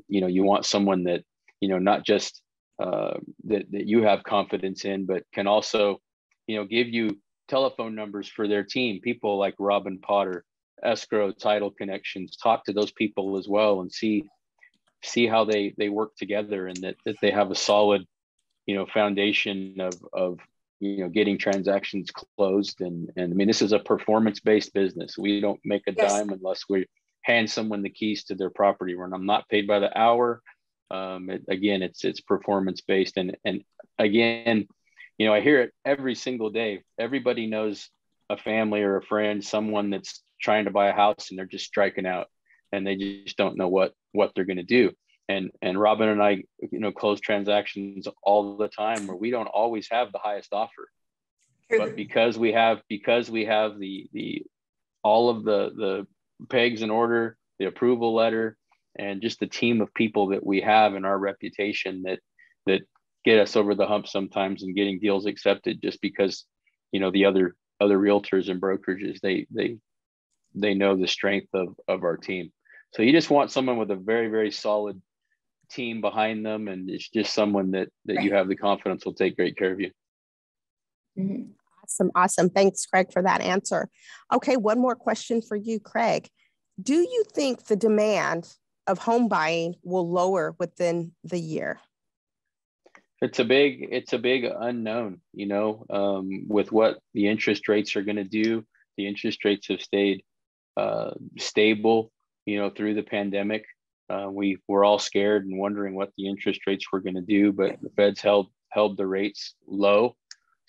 you want someone that, not just that you have confidence in, but can also, give you telephone numbers for their team, people like Robin Potter, escrow, title connections. Talk to those people as well and see how they work together, and that they have a solid, foundation of getting transactions closed. And I mean, this is a performance-based business. We don't make a dime unless we hand someone the keys to their property. When I'm not paid by the hour, it's performance-based. And again, I hear it every single day. Everybody knows a family or a friend, someone that's trying to buy a house, and they're just striking out, and they just don't know what they're going to do. And Robin and I, close transactions all the time where we don't always have the highest offer. True. But because we have the all of the pegs in order, the approval letter, and just the team of people that we have and our reputation that get us over the hump sometimes and getting deals accepted, just because the other realtors and brokerages, they know the strength of our team. So you just want someone with a very, very solid team behind them, and it's just someone that you have the confidence will take great care of you. Mm-hmm. Awesome. Thanks, Craig, for that answer. Okay, one more question for you, Craig. Do you think the demand of home buying will lower within the year? It's a big unknown, with what the interest rates are going to do. The interest rates have stayed stable, through the pandemic. We were all scared and wondering what the interest rates were going to do, but the Fed's held the rates low.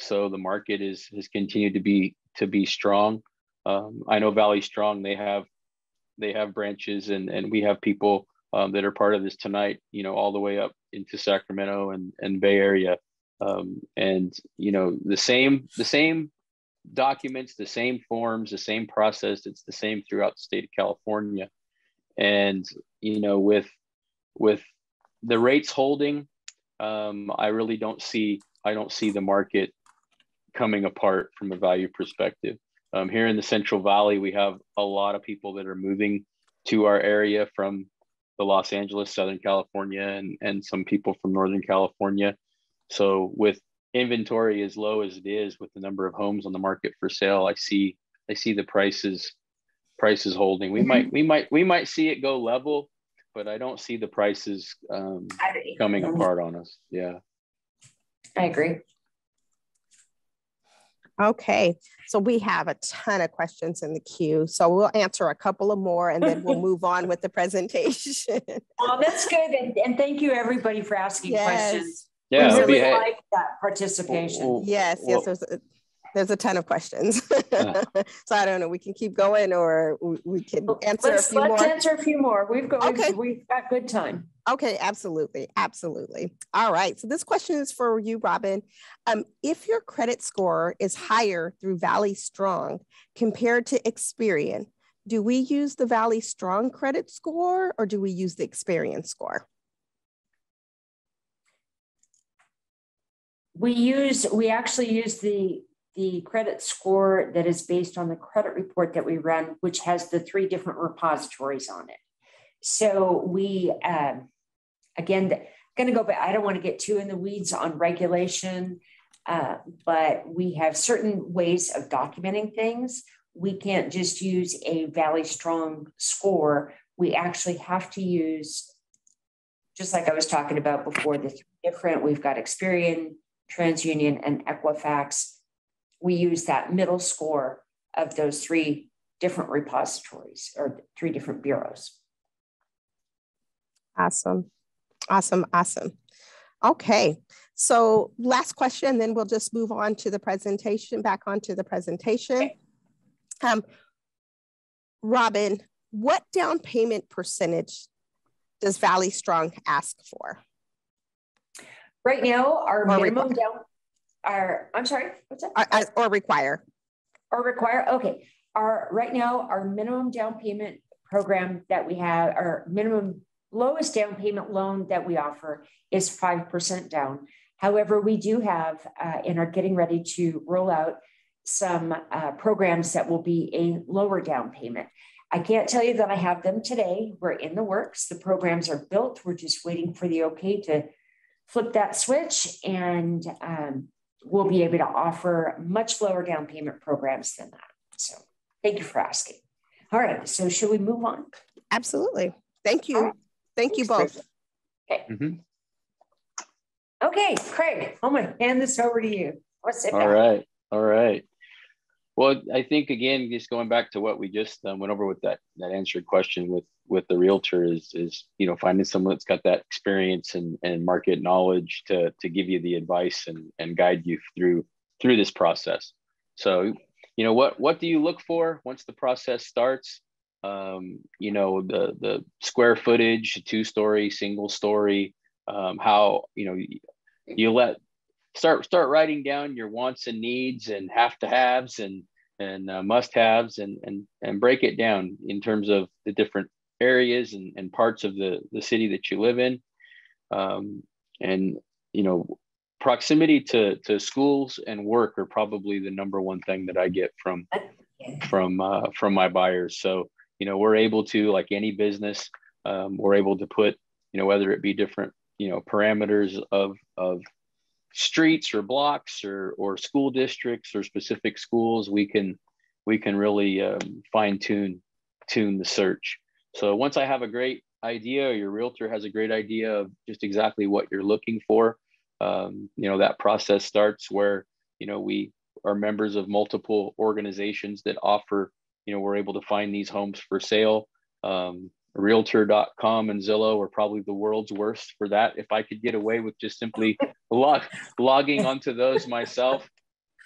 So the market has continued to be strong. I know Valley Strong, they have branches and we have people that are part of this tonight, all the way up into Sacramento and Bay Area. And the same documents, the same forms, the same process, it's the same throughout the state of California. And with the rates holding, I don't see the market coming apart from a value perspective. Here in the Central Valley, we have a lot of people that are moving to our area from the Los Angeles, Southern California, and some people from Northern California. So with inventory as low as it is, with the number of homes on the market for sale, I see the prices holding. We might see it go level, but I don't see the prices coming apart on us. Yeah, I agree. Okay, so we have a ton of questions in the queue. So we'll answer a couple of more and then we'll move on with the presentation. Well, that's good. And thank you everybody for asking questions. Yeah, we really like that participation. Yes, there's a ton of questions. So I don't know, we can keep going or we can answer a few more. Let's answer a few more. We've got good time. Okay, absolutely. All right, so this question is for you, Robin. If your credit score is higher through Valley Strong compared to Experian, do we use the Valley Strong credit score or do we use the Experian score? We actually use the credit score that is based on the credit report that we run, which has the 3 different repositories on it. So we, again, going to go back, I don't want to get too in the weeds on regulation, but we have certain ways of documenting things. We can't just use a Valley Strong score. We actually have to use, just like I was talking about before, the 3 different, we've got Experian, TransUnion, and Equifax. We use that middle score of those 3 different repositories or 3 different bureaus. Awesome. Okay, so last question, then we'll just move on to the presentation, back onto the presentation. Okay. Robin, what down payment percentage does Valley Strong ask for? Right now, our minimum down, I'm sorry, what's that? Or require. Okay. Right now, our minimum down payment program that we have, our minimum lowest down payment loan that we offer is 5% down. However, we do have and are getting ready to roll out some programs that will be a lower down payment. I can't tell you that I have them today. We're in the works. The programs are built. We're just waiting for the okay to flip that switch, and we'll be able to offer much lower down payment programs than that. So thank you for asking. All right, so should we move on? Absolutely. Thank you. Right. Thank you both. Okay. Mm-hmm. Okay, Craig, I'm going to hand this over to you. All right. Well, I think, again, just going back to what we just went over with that answered question with the realtor is finding someone that's got that experience and market knowledge to give you the advice and guide you through this process. So, what do you look for once the process starts? you know, the square footage, 2-story, single story, how, you know, you start writing down your wants and needs and have to haves and must haves and break it down in terms of the different areas and parts of the city that you live in. And, you know, proximity to schools and work are probably the number one thing that I get from my buyers. So, you know, we're able to, like any business, we're able to put, you know, whether it be different, you know, parameters of streets or blocks or school districts or specific schools, we can really fine tune the search. So once I have a great idea, or your realtor has a great idea of just exactly what you're looking for, you know, that process starts where, you know, we are members of multiple organizations that offer, you know, we're able to find these homes for sale. Realtor.com and Zillow are probably the world's worst for that. If I could get away with just simply logging onto those myself,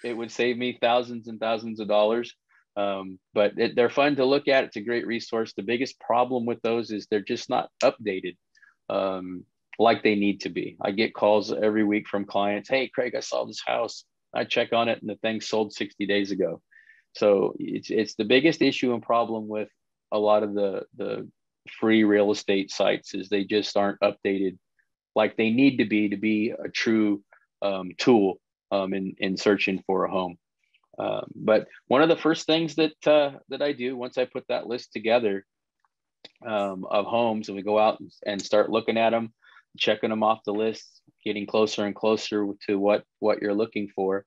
it would save me thousands and thousands of dollars. But they're fun to look at. It's a great resource. The biggest problem with those is they're just not updated like they need to be. I get calls every week from clients. Hey, Craig, I saw this house. I check on it and the thing sold 60 days ago. So it's the biggest issue and problem with a lot of the free real estate sites is they just aren't updated like they need to be a true tool in searching for a home. But one of the first things that I do once I put that list together of homes, and we go out and start looking at them, checking them off the list, getting closer and closer to what you're looking for.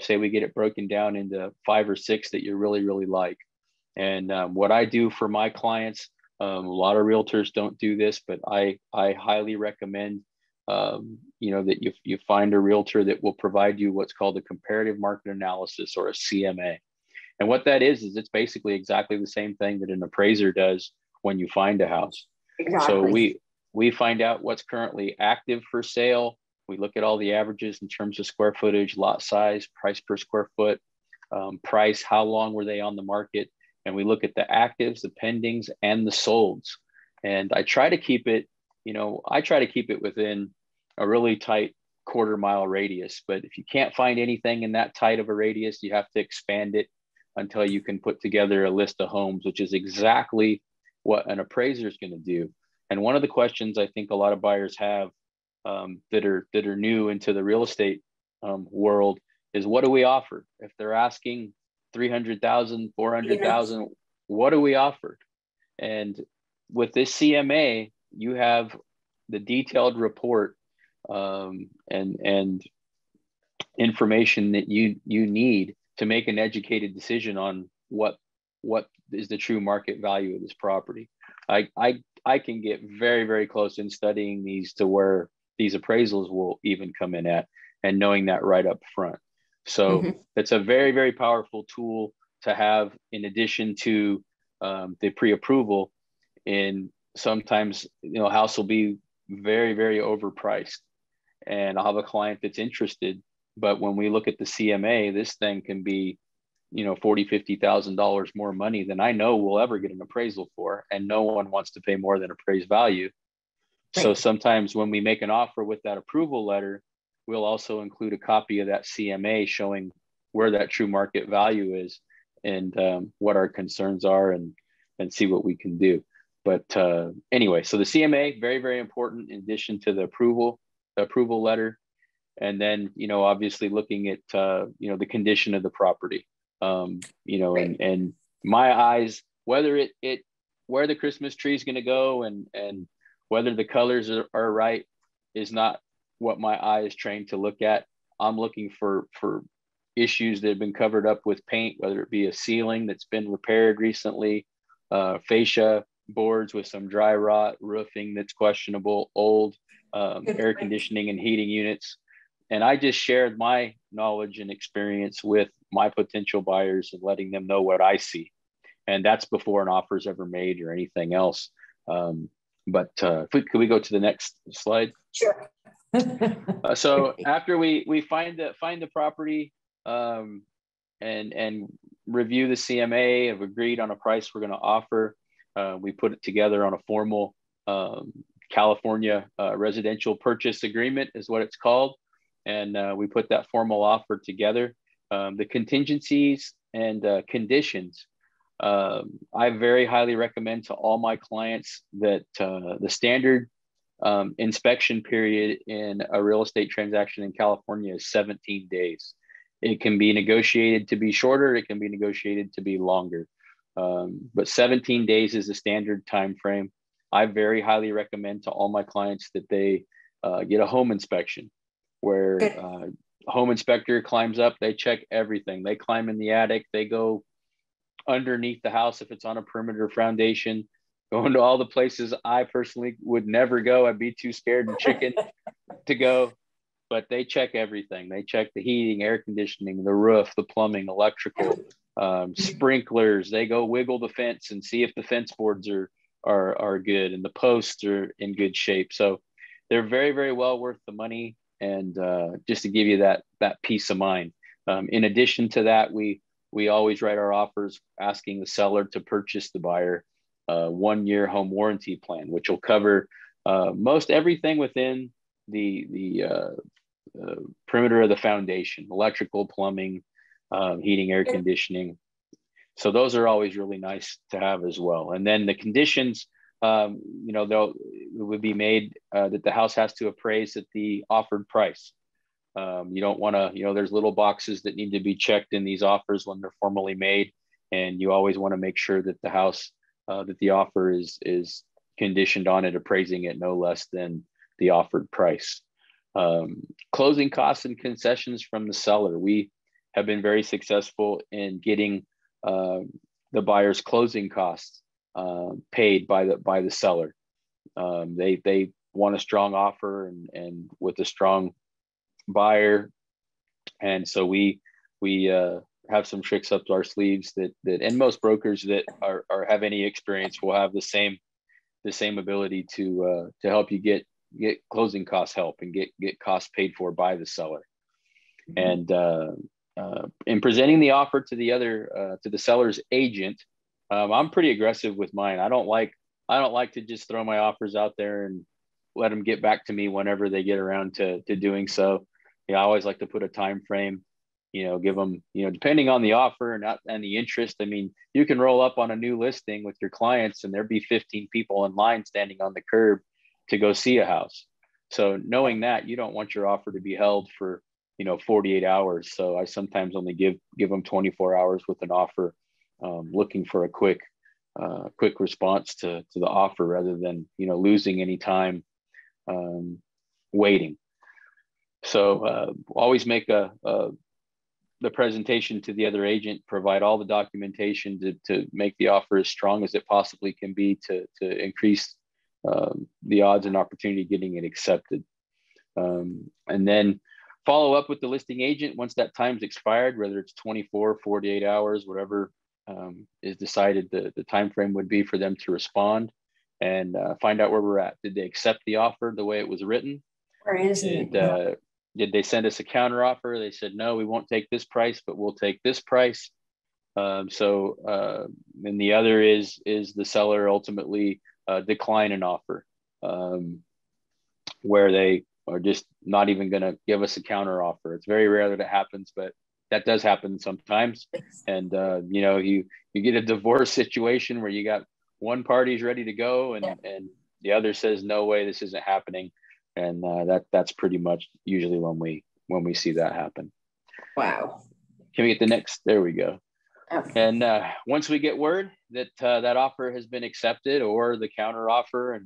Say we get it broken down into 5 or 6 that you really, really like. And what I do for my clients, a lot of realtors don't do this, but I highly recommend, you know, that you find a realtor that will provide you what's called a comparative market analysis, or a CMA. And what that is it's basically exactly the same thing that an appraiser does when you find a house. Exactly. So we find out what's currently active for sale. We look at all the averages in terms of square footage, lot size, price per square foot, price, how long were they on the market? And we look at the actives, the pendings, and the solds. And I try to keep it, you know, within a really tight quarter-mile radius. But if you can't find anything in that tight of a radius, you have to expand it until you can put together a list of homes, which is exactly what an appraiser is going to do. And one of the questions I think a lot of buyers have that are new into the real estate world is, what do we offer? If they're asking 300,000, 400,000, what do we offer? And with this CMA, you have the detailed report and information that you need to make an educated decision on what is the true market value of this property. I can get very, very close in studying these to where these appraisals will even come in at, and knowing that right up front. So it's a very, very powerful tool to have in addition to the pre-approval. And sometimes, you know, house will be very, very overpriced, and I'll have a client that's interested, but when we look at the CMA, this thing can be, you know, $40,000, $50,000 more money than I know we'll ever get an appraisal for, and no one wants to pay more than appraised value. Right. So sometimes when we make an offer with that approval letter, we'll also include a copy of that CMA showing where that true market value is and what our concerns are, and see what we can do. But anyway, so the CMA, very, very important in addition to the approval letter. And then, you know, obviously looking at, you know, the condition of the property, you know, and my eyes, whether where the Christmas tree is going to go and whether the colors are right is not what my eye is trained to look at. I'm looking for issues that have been covered up with paint, whether it be a ceiling that's been repaired recently, fascia boards with some dry rot, roofing that's questionable, old air conditioning and heating units. And I just shared my knowledge and experience with my potential buyers and letting them know what I see. And that's before an offer is ever made or anything else. But could we go to the next slide? Sure. So after we find the property, and review the CMA, have agreed on a price we're going to offer. We put it together on a formal California residential purchase agreement is what it's called. And we put that formal offer together. The contingencies and conditions, I very highly recommend to all my clients that the standard inspection period in a real estate transaction in California is 17 days. It can be negotiated to be shorter. It can be negotiated to be longer. But 17 days is the standard time frame. I very highly recommend to all my clients that they get a home inspection where a home inspector climbs up, they check everything. They climb in the attic, they go underneath the house if it's on a perimeter foundation, go into all the places I personally would never go. I'd be too scared and chicken to go. But they check everything. They check the heating, air conditioning, the roof, the plumbing, electrical, sprinklers. They go wiggle the fence and see if the fence boards are good and the posts are in good shape. So they're very, very well worth the money. And just to give you that peace of mind. In addition to that, we always write our offers asking the seller to purchase the buyer 1-year home warranty plan, which will cover most everything within the perimeter of the foundation: electrical, plumbing, heating, air conditioning. So those are always really nice to have as well. And then the conditions, it would be made that the house has to appraise at the offered price. You don't want to, there's little boxes that need to be checked in these offers when they're formally made. And you always want to make sure that the house, that the offer is conditioned on it appraising at no less than the offered price. Closing costs and concessions from the seller. We have been very successful in getting the buyer's closing costs paid by the seller. They want a strong offer and with a strong buyer, and so we have some tricks up our sleeves that and most brokers that are have any experience will have the same ability to help you get closing cost help and get costs paid for by the seller. And in presenting the offer to the seller's agent, I'm pretty aggressive with mine. I don't like to just throw my offers out there and let them get back to me whenever they get around to doing so. I always like to put a time frame, give them, depending on the offer and the interest. I mean, you can roll up on a new listing with your clients and there'd be 15 people in line standing on the curb to go see a house. So knowing that, you don't want your offer to be held for 48 hours. So I sometimes only give them 24 hours with an offer, looking for a quick response to the offer rather than losing any time waiting. So always make the presentation to the other agent, provide all the documentation to make the offer as strong as it possibly can be to increase the odds and opportunity of getting it accepted. And then follow up with the listing agent once that time's expired, whether it's 24, 48 hours, whatever is decided the time frame would be for them to respond, and find out where we're at. Did they accept the offer the way it was written? Or is it? Did they send us a counter offer? They said, no, we won't take this price, but we'll take this price. And the other is the seller ultimately decline an offer, where they are just not even going to give us a counter offer. It's very rare that it happens, but that does happen sometimes. And you get a divorce situation where you got one party's ready to go and the other says, no way, this isn't happening. And that's pretty much usually when we see that happen. Wow. Can we get the next? There we go. Okay. And once we get word that that offer has been accepted, or the counter offer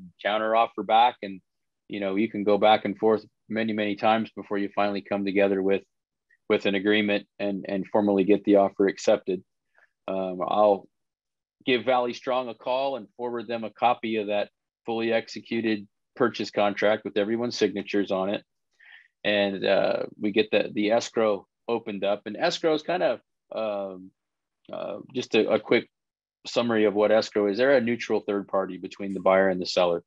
back, and you can go back and forth many, many times before you finally come together with an agreement and formally get the offer accepted. I'll give Valley Strong a call and forward them a copy of that fully executed purchase contract with everyone's signatures on it. And we get the escrow opened up. And escrow is kind of just a quick summary of what escrow is. They're a neutral third party between the buyer and the seller.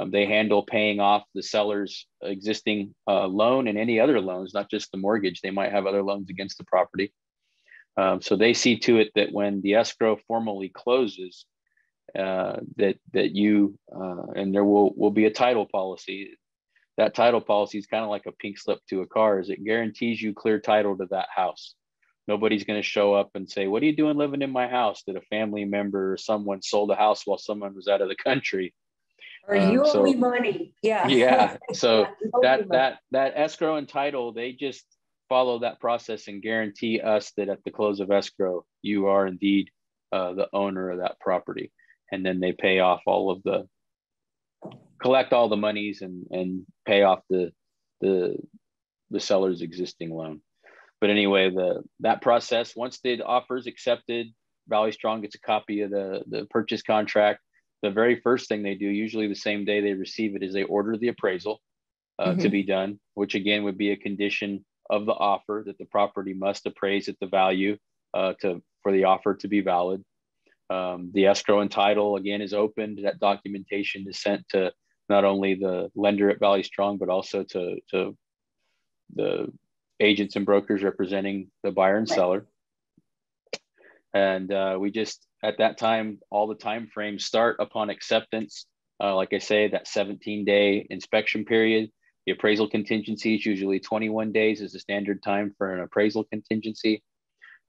They handle paying off the seller's existing loan and any other loans, not just the mortgage. They might have other loans against the property. So they see to it that when the escrow formally closes, that you and there will be a title policy. That title policy is kind of like a pink slip to a car, is it guarantees you clear title to that house. Nobody's going to show up and say, what are you doing living in my house? That a family member or someone sold a house while someone was out of the country. Or you owe me money. Yeah. Yeah. So that escrow and title, they just follow that process and guarantee us that at the close of escrow, you are indeed the owner of that property. And then they pay off collect all the monies and pay off the seller's existing loan. But anyway, that process, once the offer is accepted, Valley Strong gets a copy of the purchase contract. The very first thing they do, usually the same day they receive it, is they order the appraisal to be done, which again would be a condition of the offer that the property must appraise at the value for the offer to be valid. The escrow and title again is opened. That documentation is sent to not only the lender at Valley Strong, but also to the agents and brokers representing the buyer and seller. And we just, at that time, all the time frames start upon acceptance. Like I say, that 17-day inspection period. The appraisal contingency is usually 21 days is the standard time for an appraisal contingency.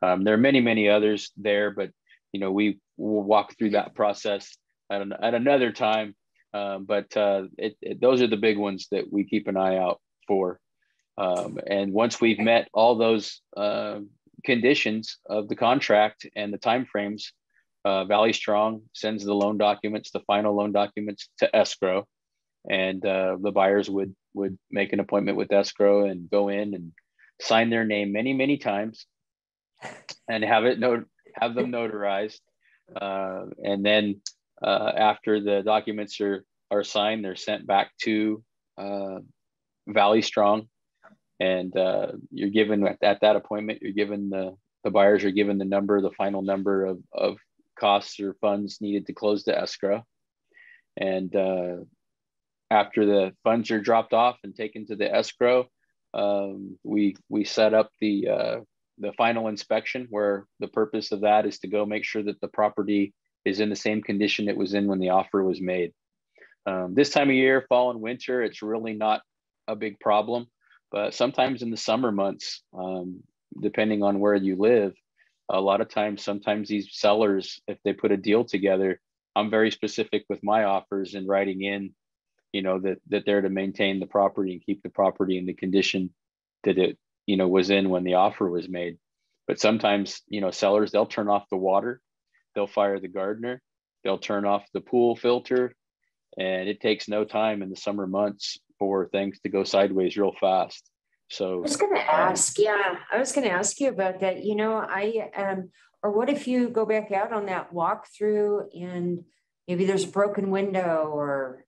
There are many, many others there, but we will walk through that process at another time. But those are the big ones that we keep an eye out for. And once we've met all those conditions of the contract and the timeframes, Valley Strong sends the loan documents, the final loan documents, to escrow, and the buyers would make an appointment with escrow and go in and sign their name many, many times, and have them notarized. And then after the documents are signed, they're sent back to Valley Strong. And you're given at that appointment, you're given the buyers are given the final number of costs or funds needed to close the escrow. And after the funds are dropped off and taken to the escrow, we set up the final inspection, where the purpose of that is to go make sure that the property is in the same condition it was in when the offer was made. This time of year, fall and winter, it's really not a big problem. But sometimes in the summer months, depending on where you live, a lot of times, sometimes these sellers, if they put a deal together, I'm very specific with my offers and writing in, that they're to maintain the property and keep the property in the condition that it, was in when the offer was made. But sometimes, sellers, they'll turn off the water, they'll fire the gardener, they'll turn off the pool filter, and it takes no time in the summer months for things to go sideways real fast. So I was going to ask, I was going to ask you about that. Or what if you go back out on that walkthrough and maybe there's a broken window, or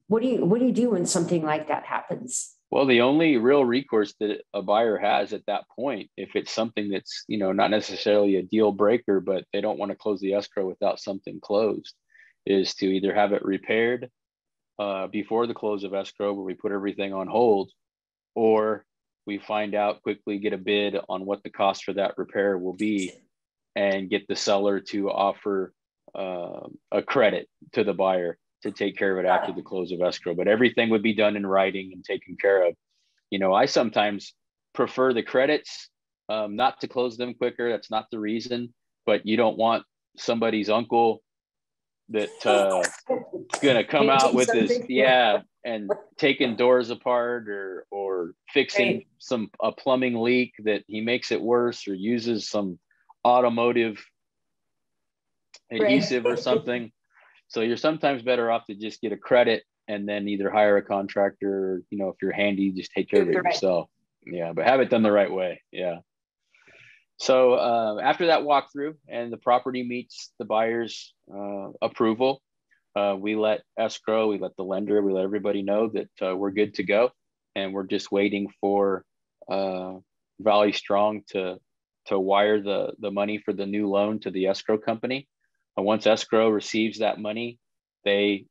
what do you do when something like that happens? Well, the only real recourse that a buyer has at that point, if it's something that's not necessarily a deal breaker, but they don't want to close the escrow without something closed, is to either have it repaired before the close of escrow, where we put everything on hold, or we find out quickly, get a bid on what the cost for that repair will be, and get the seller to offer a credit to the buyer to take care of it after the close of escrow. But everything would be done in writing and taken care of. I sometimes prefer the credits, not to close them quicker. That's not the reason, but you don't want somebody's uncle that's gonna come out with this, and taking doors apart or fixing a plumbing leak that he makes it worse, or uses some automotive adhesive or something. So you're sometimes better off to just get a credit and then either hire a contractor, or, if you're handy, just take care of it yourself. Yeah, but have it done the right way. Yeah. So after that walkthrough and the property meets the buyer's approval, we let escrow, we let the lender, we let everybody know that we're good to go. And we're just waiting for Valley Strong to wire the money for the new loan to the escrow company. Once escrow receives that money, they,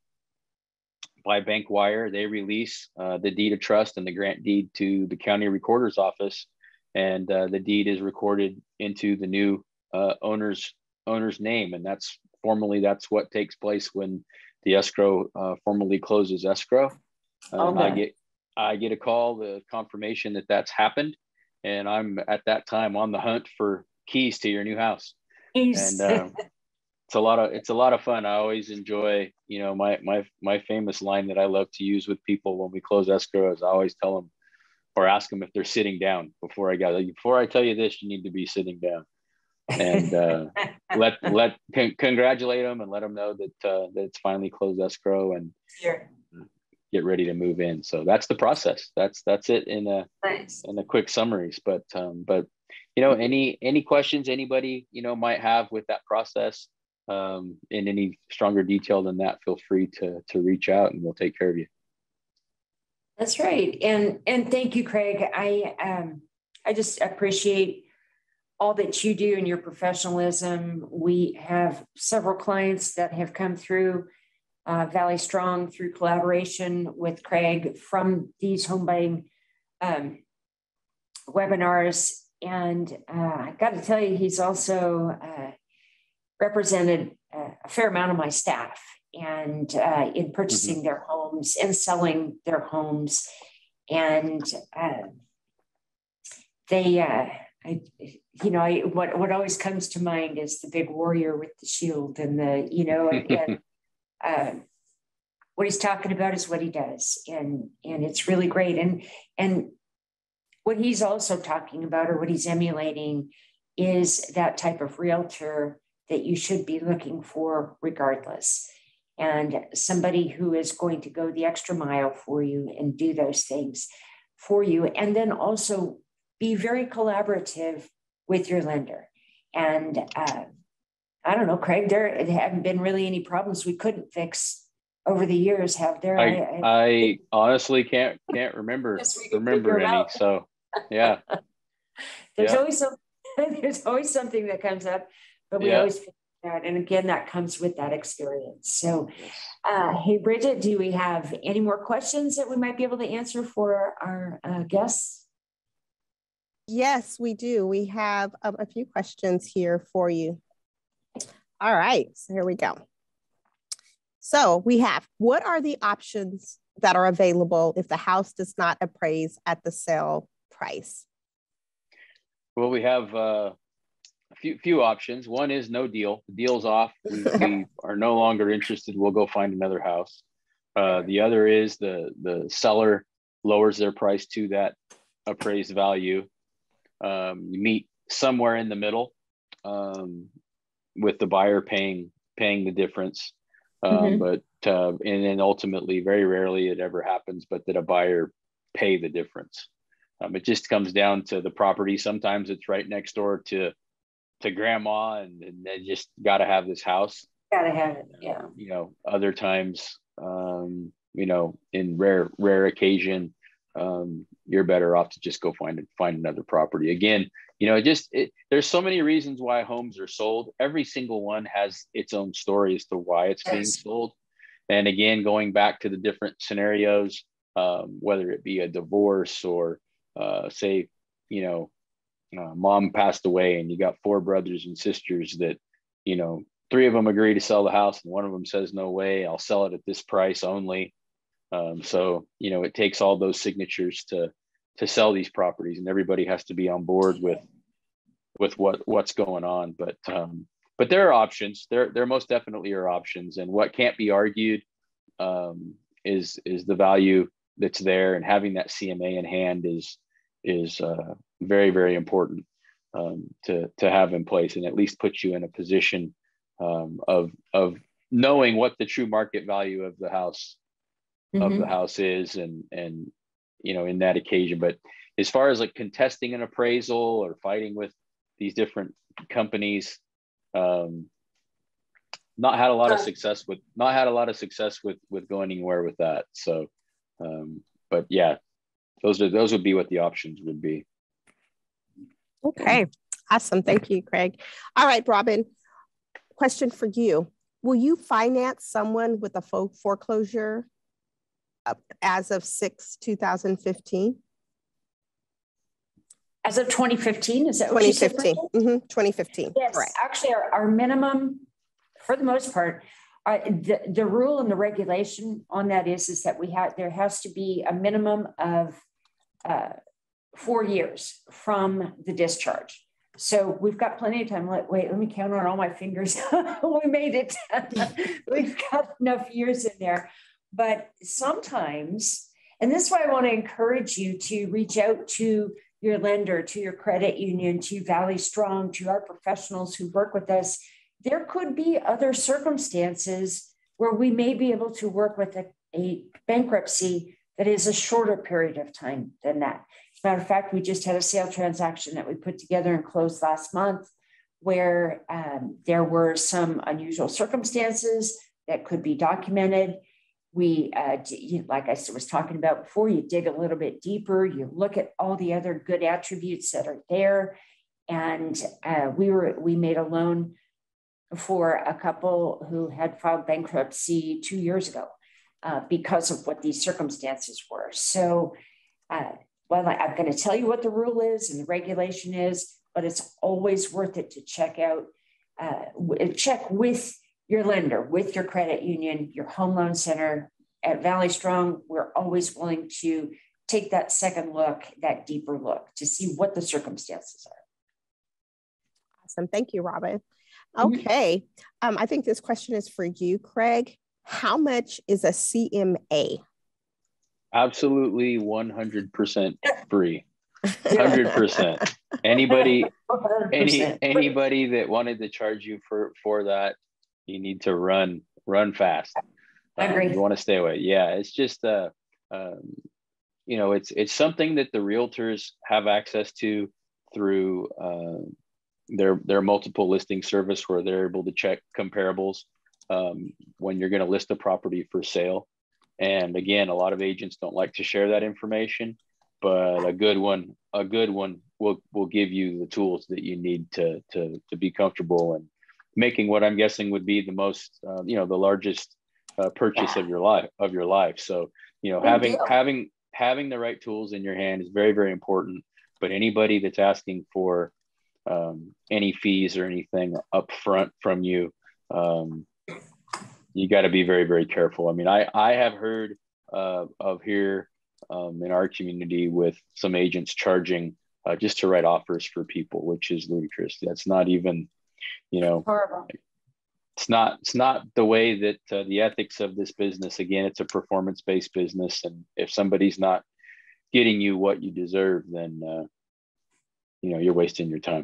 by bank wire, they release the deed of trust and the grant deed to the county recorder's office. and the deed is recorded into the new owner's name, and that's what takes place when the escrow formally closes escrow. I get a call, the confirmation that that's happened, and I'm at that time on the hunt for keys to your new house. And it's a lot of fun. I always enjoy, my famous line that I love to use with people when we close escrow is I always tell them or ask them if they're sitting down before I tell you this, you need to be sitting down, and congratulate them and let them know that it's finally closed escrow and get ready to move in. So that's the process. That's it in a quick summaries. But any questions anybody might have with that process in any stronger detail than that, feel free to reach out and we'll take care of you. That's right. And thank you, Craig. I just appreciate all that you do and your professionalism. We have several clients that have come through Valley Strong through collaboration with Craig from these home buying webinars. And I got to tell you, he's also represented a fair amount of my staff and in purchasing their homes and selling their homes. And what always comes to mind is the big warrior with the shield and what he's talking about is what he does. And it's really great. And what he's also talking about, or what he's emulating, is that type of realtor that you should be looking for regardless. And somebody who is going to go the extra mile for you and do those things for you. And then also be very collaborative with your lender. And I don't know, Craig, there haven't been really any problems we couldn't fix over the years, have there? I honestly can't remember any. So yeah. There's always something that comes up, but we always figure it out. And again, that comes with that experience. So hey, Bridget, do we have any more questions that we might be able to answer for our guests? Yes, we do. We have a few questions here for you. All right, so here we go. So we have, what are the options that are available if the house does not appraise at the sale price? Well, we have a few options. One is no deal. The deal's off. We are no longer interested. We'll go find another house. The other is the seller lowers their price to that appraised value. You meet somewhere in the middle with the buyer paying the difference. And then ultimately, very rarely it ever happens, but that a buyer pay the difference. It just comes down to the property. Sometimes it's right next door to grandma, and they just got to have this house. Got to have it, yeah. Other times, in rare occasion, you're better off to just go find another property. Again, there's so many reasons why homes are sold. Every single one has its own story as to why it's being sold. And again, going back to the different scenarios, whether it be a divorce or say, mom passed away and you got 4 brothers and sisters that, 3 of them agree to sell the house and one of them says, no way, I'll sell it at this price only. So, it takes all those signatures to sell these properties, and everybody has to be on board with what's going on. But there are options. There most definitely are options. And what can't be argued is the value that's there, and having that CMA in hand is very, very important to have in place, and at least puts you in a position of knowing what the true market value of the house is, and in that occasion. But as far as like contesting an appraisal or fighting with these different companies, not had a lot of success with going anywhere with that. So but yeah, those would be what the options would be. Okay, awesome. Thank you, Craig. All right, Robin, question for you. Will you finance someone with a foreclosure as of 6/2015? As of 2015, is that what you said? 2015. 2015. Yes, correct. Actually, our minimum, for the most part, the rule and the regulation on that is that there has to be a minimum of 4 years from the discharge. So we've got plenty of time. Wait, let me count on all my fingers. We made it. We've got enough years in there. But sometimes, and this is why I want to encourage you to reach out to your lender, to your credit union, to Valley Strong, to our professionals who work with us. There could be other circumstances where we may be able to work with a bankruptcy that is a shorter period of time than that. As a matter of fact, we just had a sale transaction that we put together and closed last month where there were some unusual circumstances that could be documented. We, like I was talking about before, you dig a little bit deeper, you look at all the other good attributes that are there. And we made a loan for a couple who had filed bankruptcy 2 years ago because of what these circumstances were. So, well, I'm going to tell you what the rule is and the regulation is, but it's always worth it to check with your lender, with your credit union, your home loan center. At Valley Strong, we're always willing to take that second look, that deeper look to see what the circumstances are. Awesome. Thank you, Robin. Okay. I think this question is for you, Craig. How much is a CMA? Absolutely 100% free. 100%. Anybody that wanted to charge you for that, you need to run fast. I agree. You want to stay away. Yeah, it's just it's something that the realtors have access to through their multiple listing service, where they're able to check comparables when you're going to list a property for sale. And again, a lot of agents don't like to share that information, but a good one will give you the tools that you need to be comfortable and making what I'm guessing would be the most the largest purchase of your life. So having the right tools in your hand is very, very important. But anybody that's asking for any fees or anything up front from you, you got to be very, very careful. I mean, I have heard of here in our community with some agents charging just to write offers for people, which is ludicrous. That's not even, horrible. It's not the way that the ethics of this business. Again, it's a performance-based business, and if somebody's not getting you what you deserve, then you're wasting your time.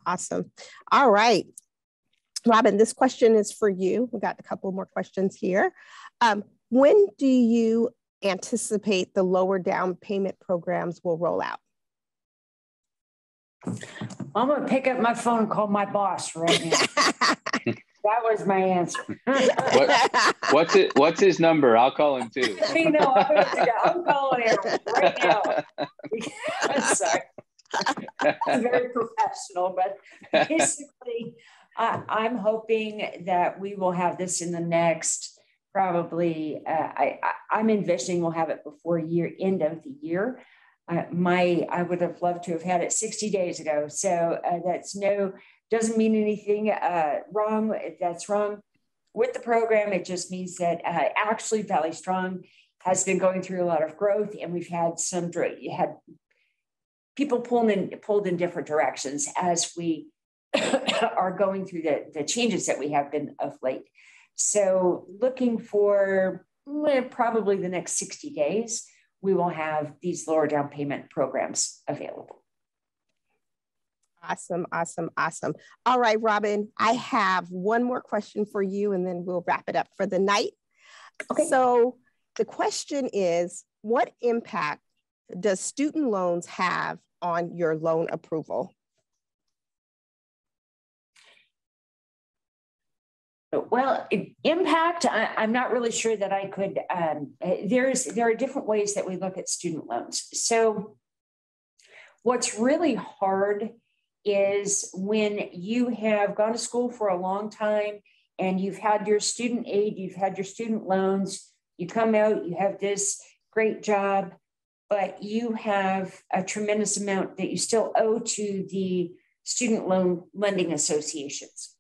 Awesome. All right, Robin, this question is for you. We got a couple more questions here. When do you anticipate the lower down payment programs will roll out? I'm going to pick up my phone and call my boss right now. That was my answer. What's his number? I'll call him too. I'm calling him right now. Sorry. I'm very professional, but basically, I'm hoping that we will have this in the next, probably, I'm envisioning we'll have it before end of the year. I would have loved to have had it 60 days ago. So doesn't mean anything wrong. If that's wrong with the program, it just means that actually Valley Strong has been going through a lot of growth, and we've had people pulled in different directions as we are going through the changes that we have been of late. So looking for probably the next 60 days, we will have these lower down payment programs available. Awesome. All right, Robin, I have one more question for you, and then we'll wrap it up for the night. Okay. So the question is, what impact does student loans have on your loan approval? Well, impact, I'm not really sure that I could, there are different ways that we look at student loans. So what's really hard is when you have gone to school for a long time and you've had your student aid, you've had your student loans, you come out, you have this great job, but you have a tremendous amount that you still owe to the student loan lending associations.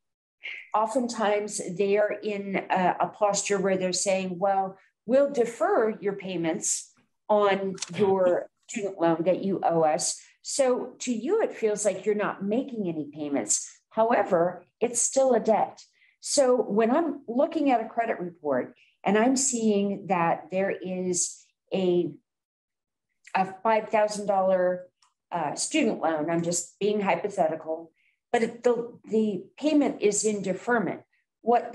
Oftentimes they are in a posture where they're saying, well, we'll defer your payments on your student loan that you owe us. So to you, it feels like you're not making any payments. However, it's still a debt. So when I'm looking at a credit report and I'm seeing that there is a $5,000 student loan, I'm just being hypothetical, but the payment is in deferment. What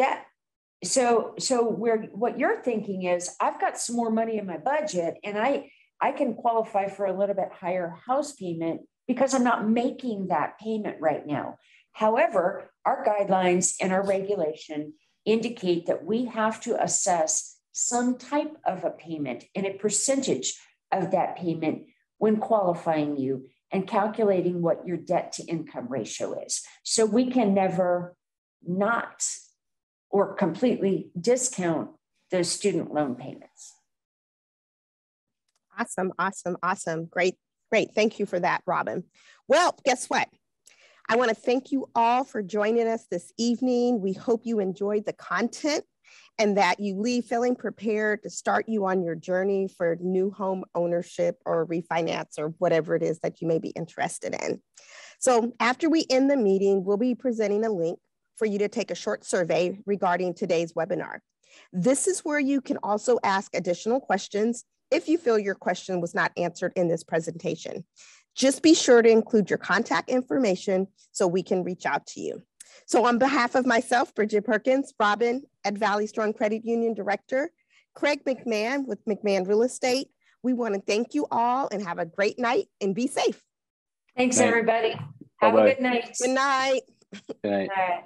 you're thinking is, I've got some more money in my budget and I can qualify for a little bit higher house payment because I'm not making that payment right now. However, our guidelines and our regulation indicate that we have to assess some type of a payment and a percentage of that payment when qualifying you and calculating what your debt to income ratio is. So we can never not or completely discount those student loan payments. Awesome, awesome, awesome. Great, great. Thank you for that, Robin. Well, guess what? I want to thank you all for joining us this evening. We hope you enjoyed the content and that you leave feeling prepared to start you on your journey for new home ownership or refinance or whatever it is that you may be interested in. So after we end the meeting, we'll be presenting a link for you to take a short survey regarding today's webinar. This is where you can also ask additional questions if you feel your question was not answered in this presentation. Just be sure to include your contact information so we can reach out to you. So on behalf of myself, Bridget Perkins, Robin at Valley Strong Credit Union Director, Craig Mcmahon with McMahon Real Estate, we want to thank you all and have a great night and be safe. Thanks, everybody. Bye-bye. Have a good night. Good night. Good night. All right.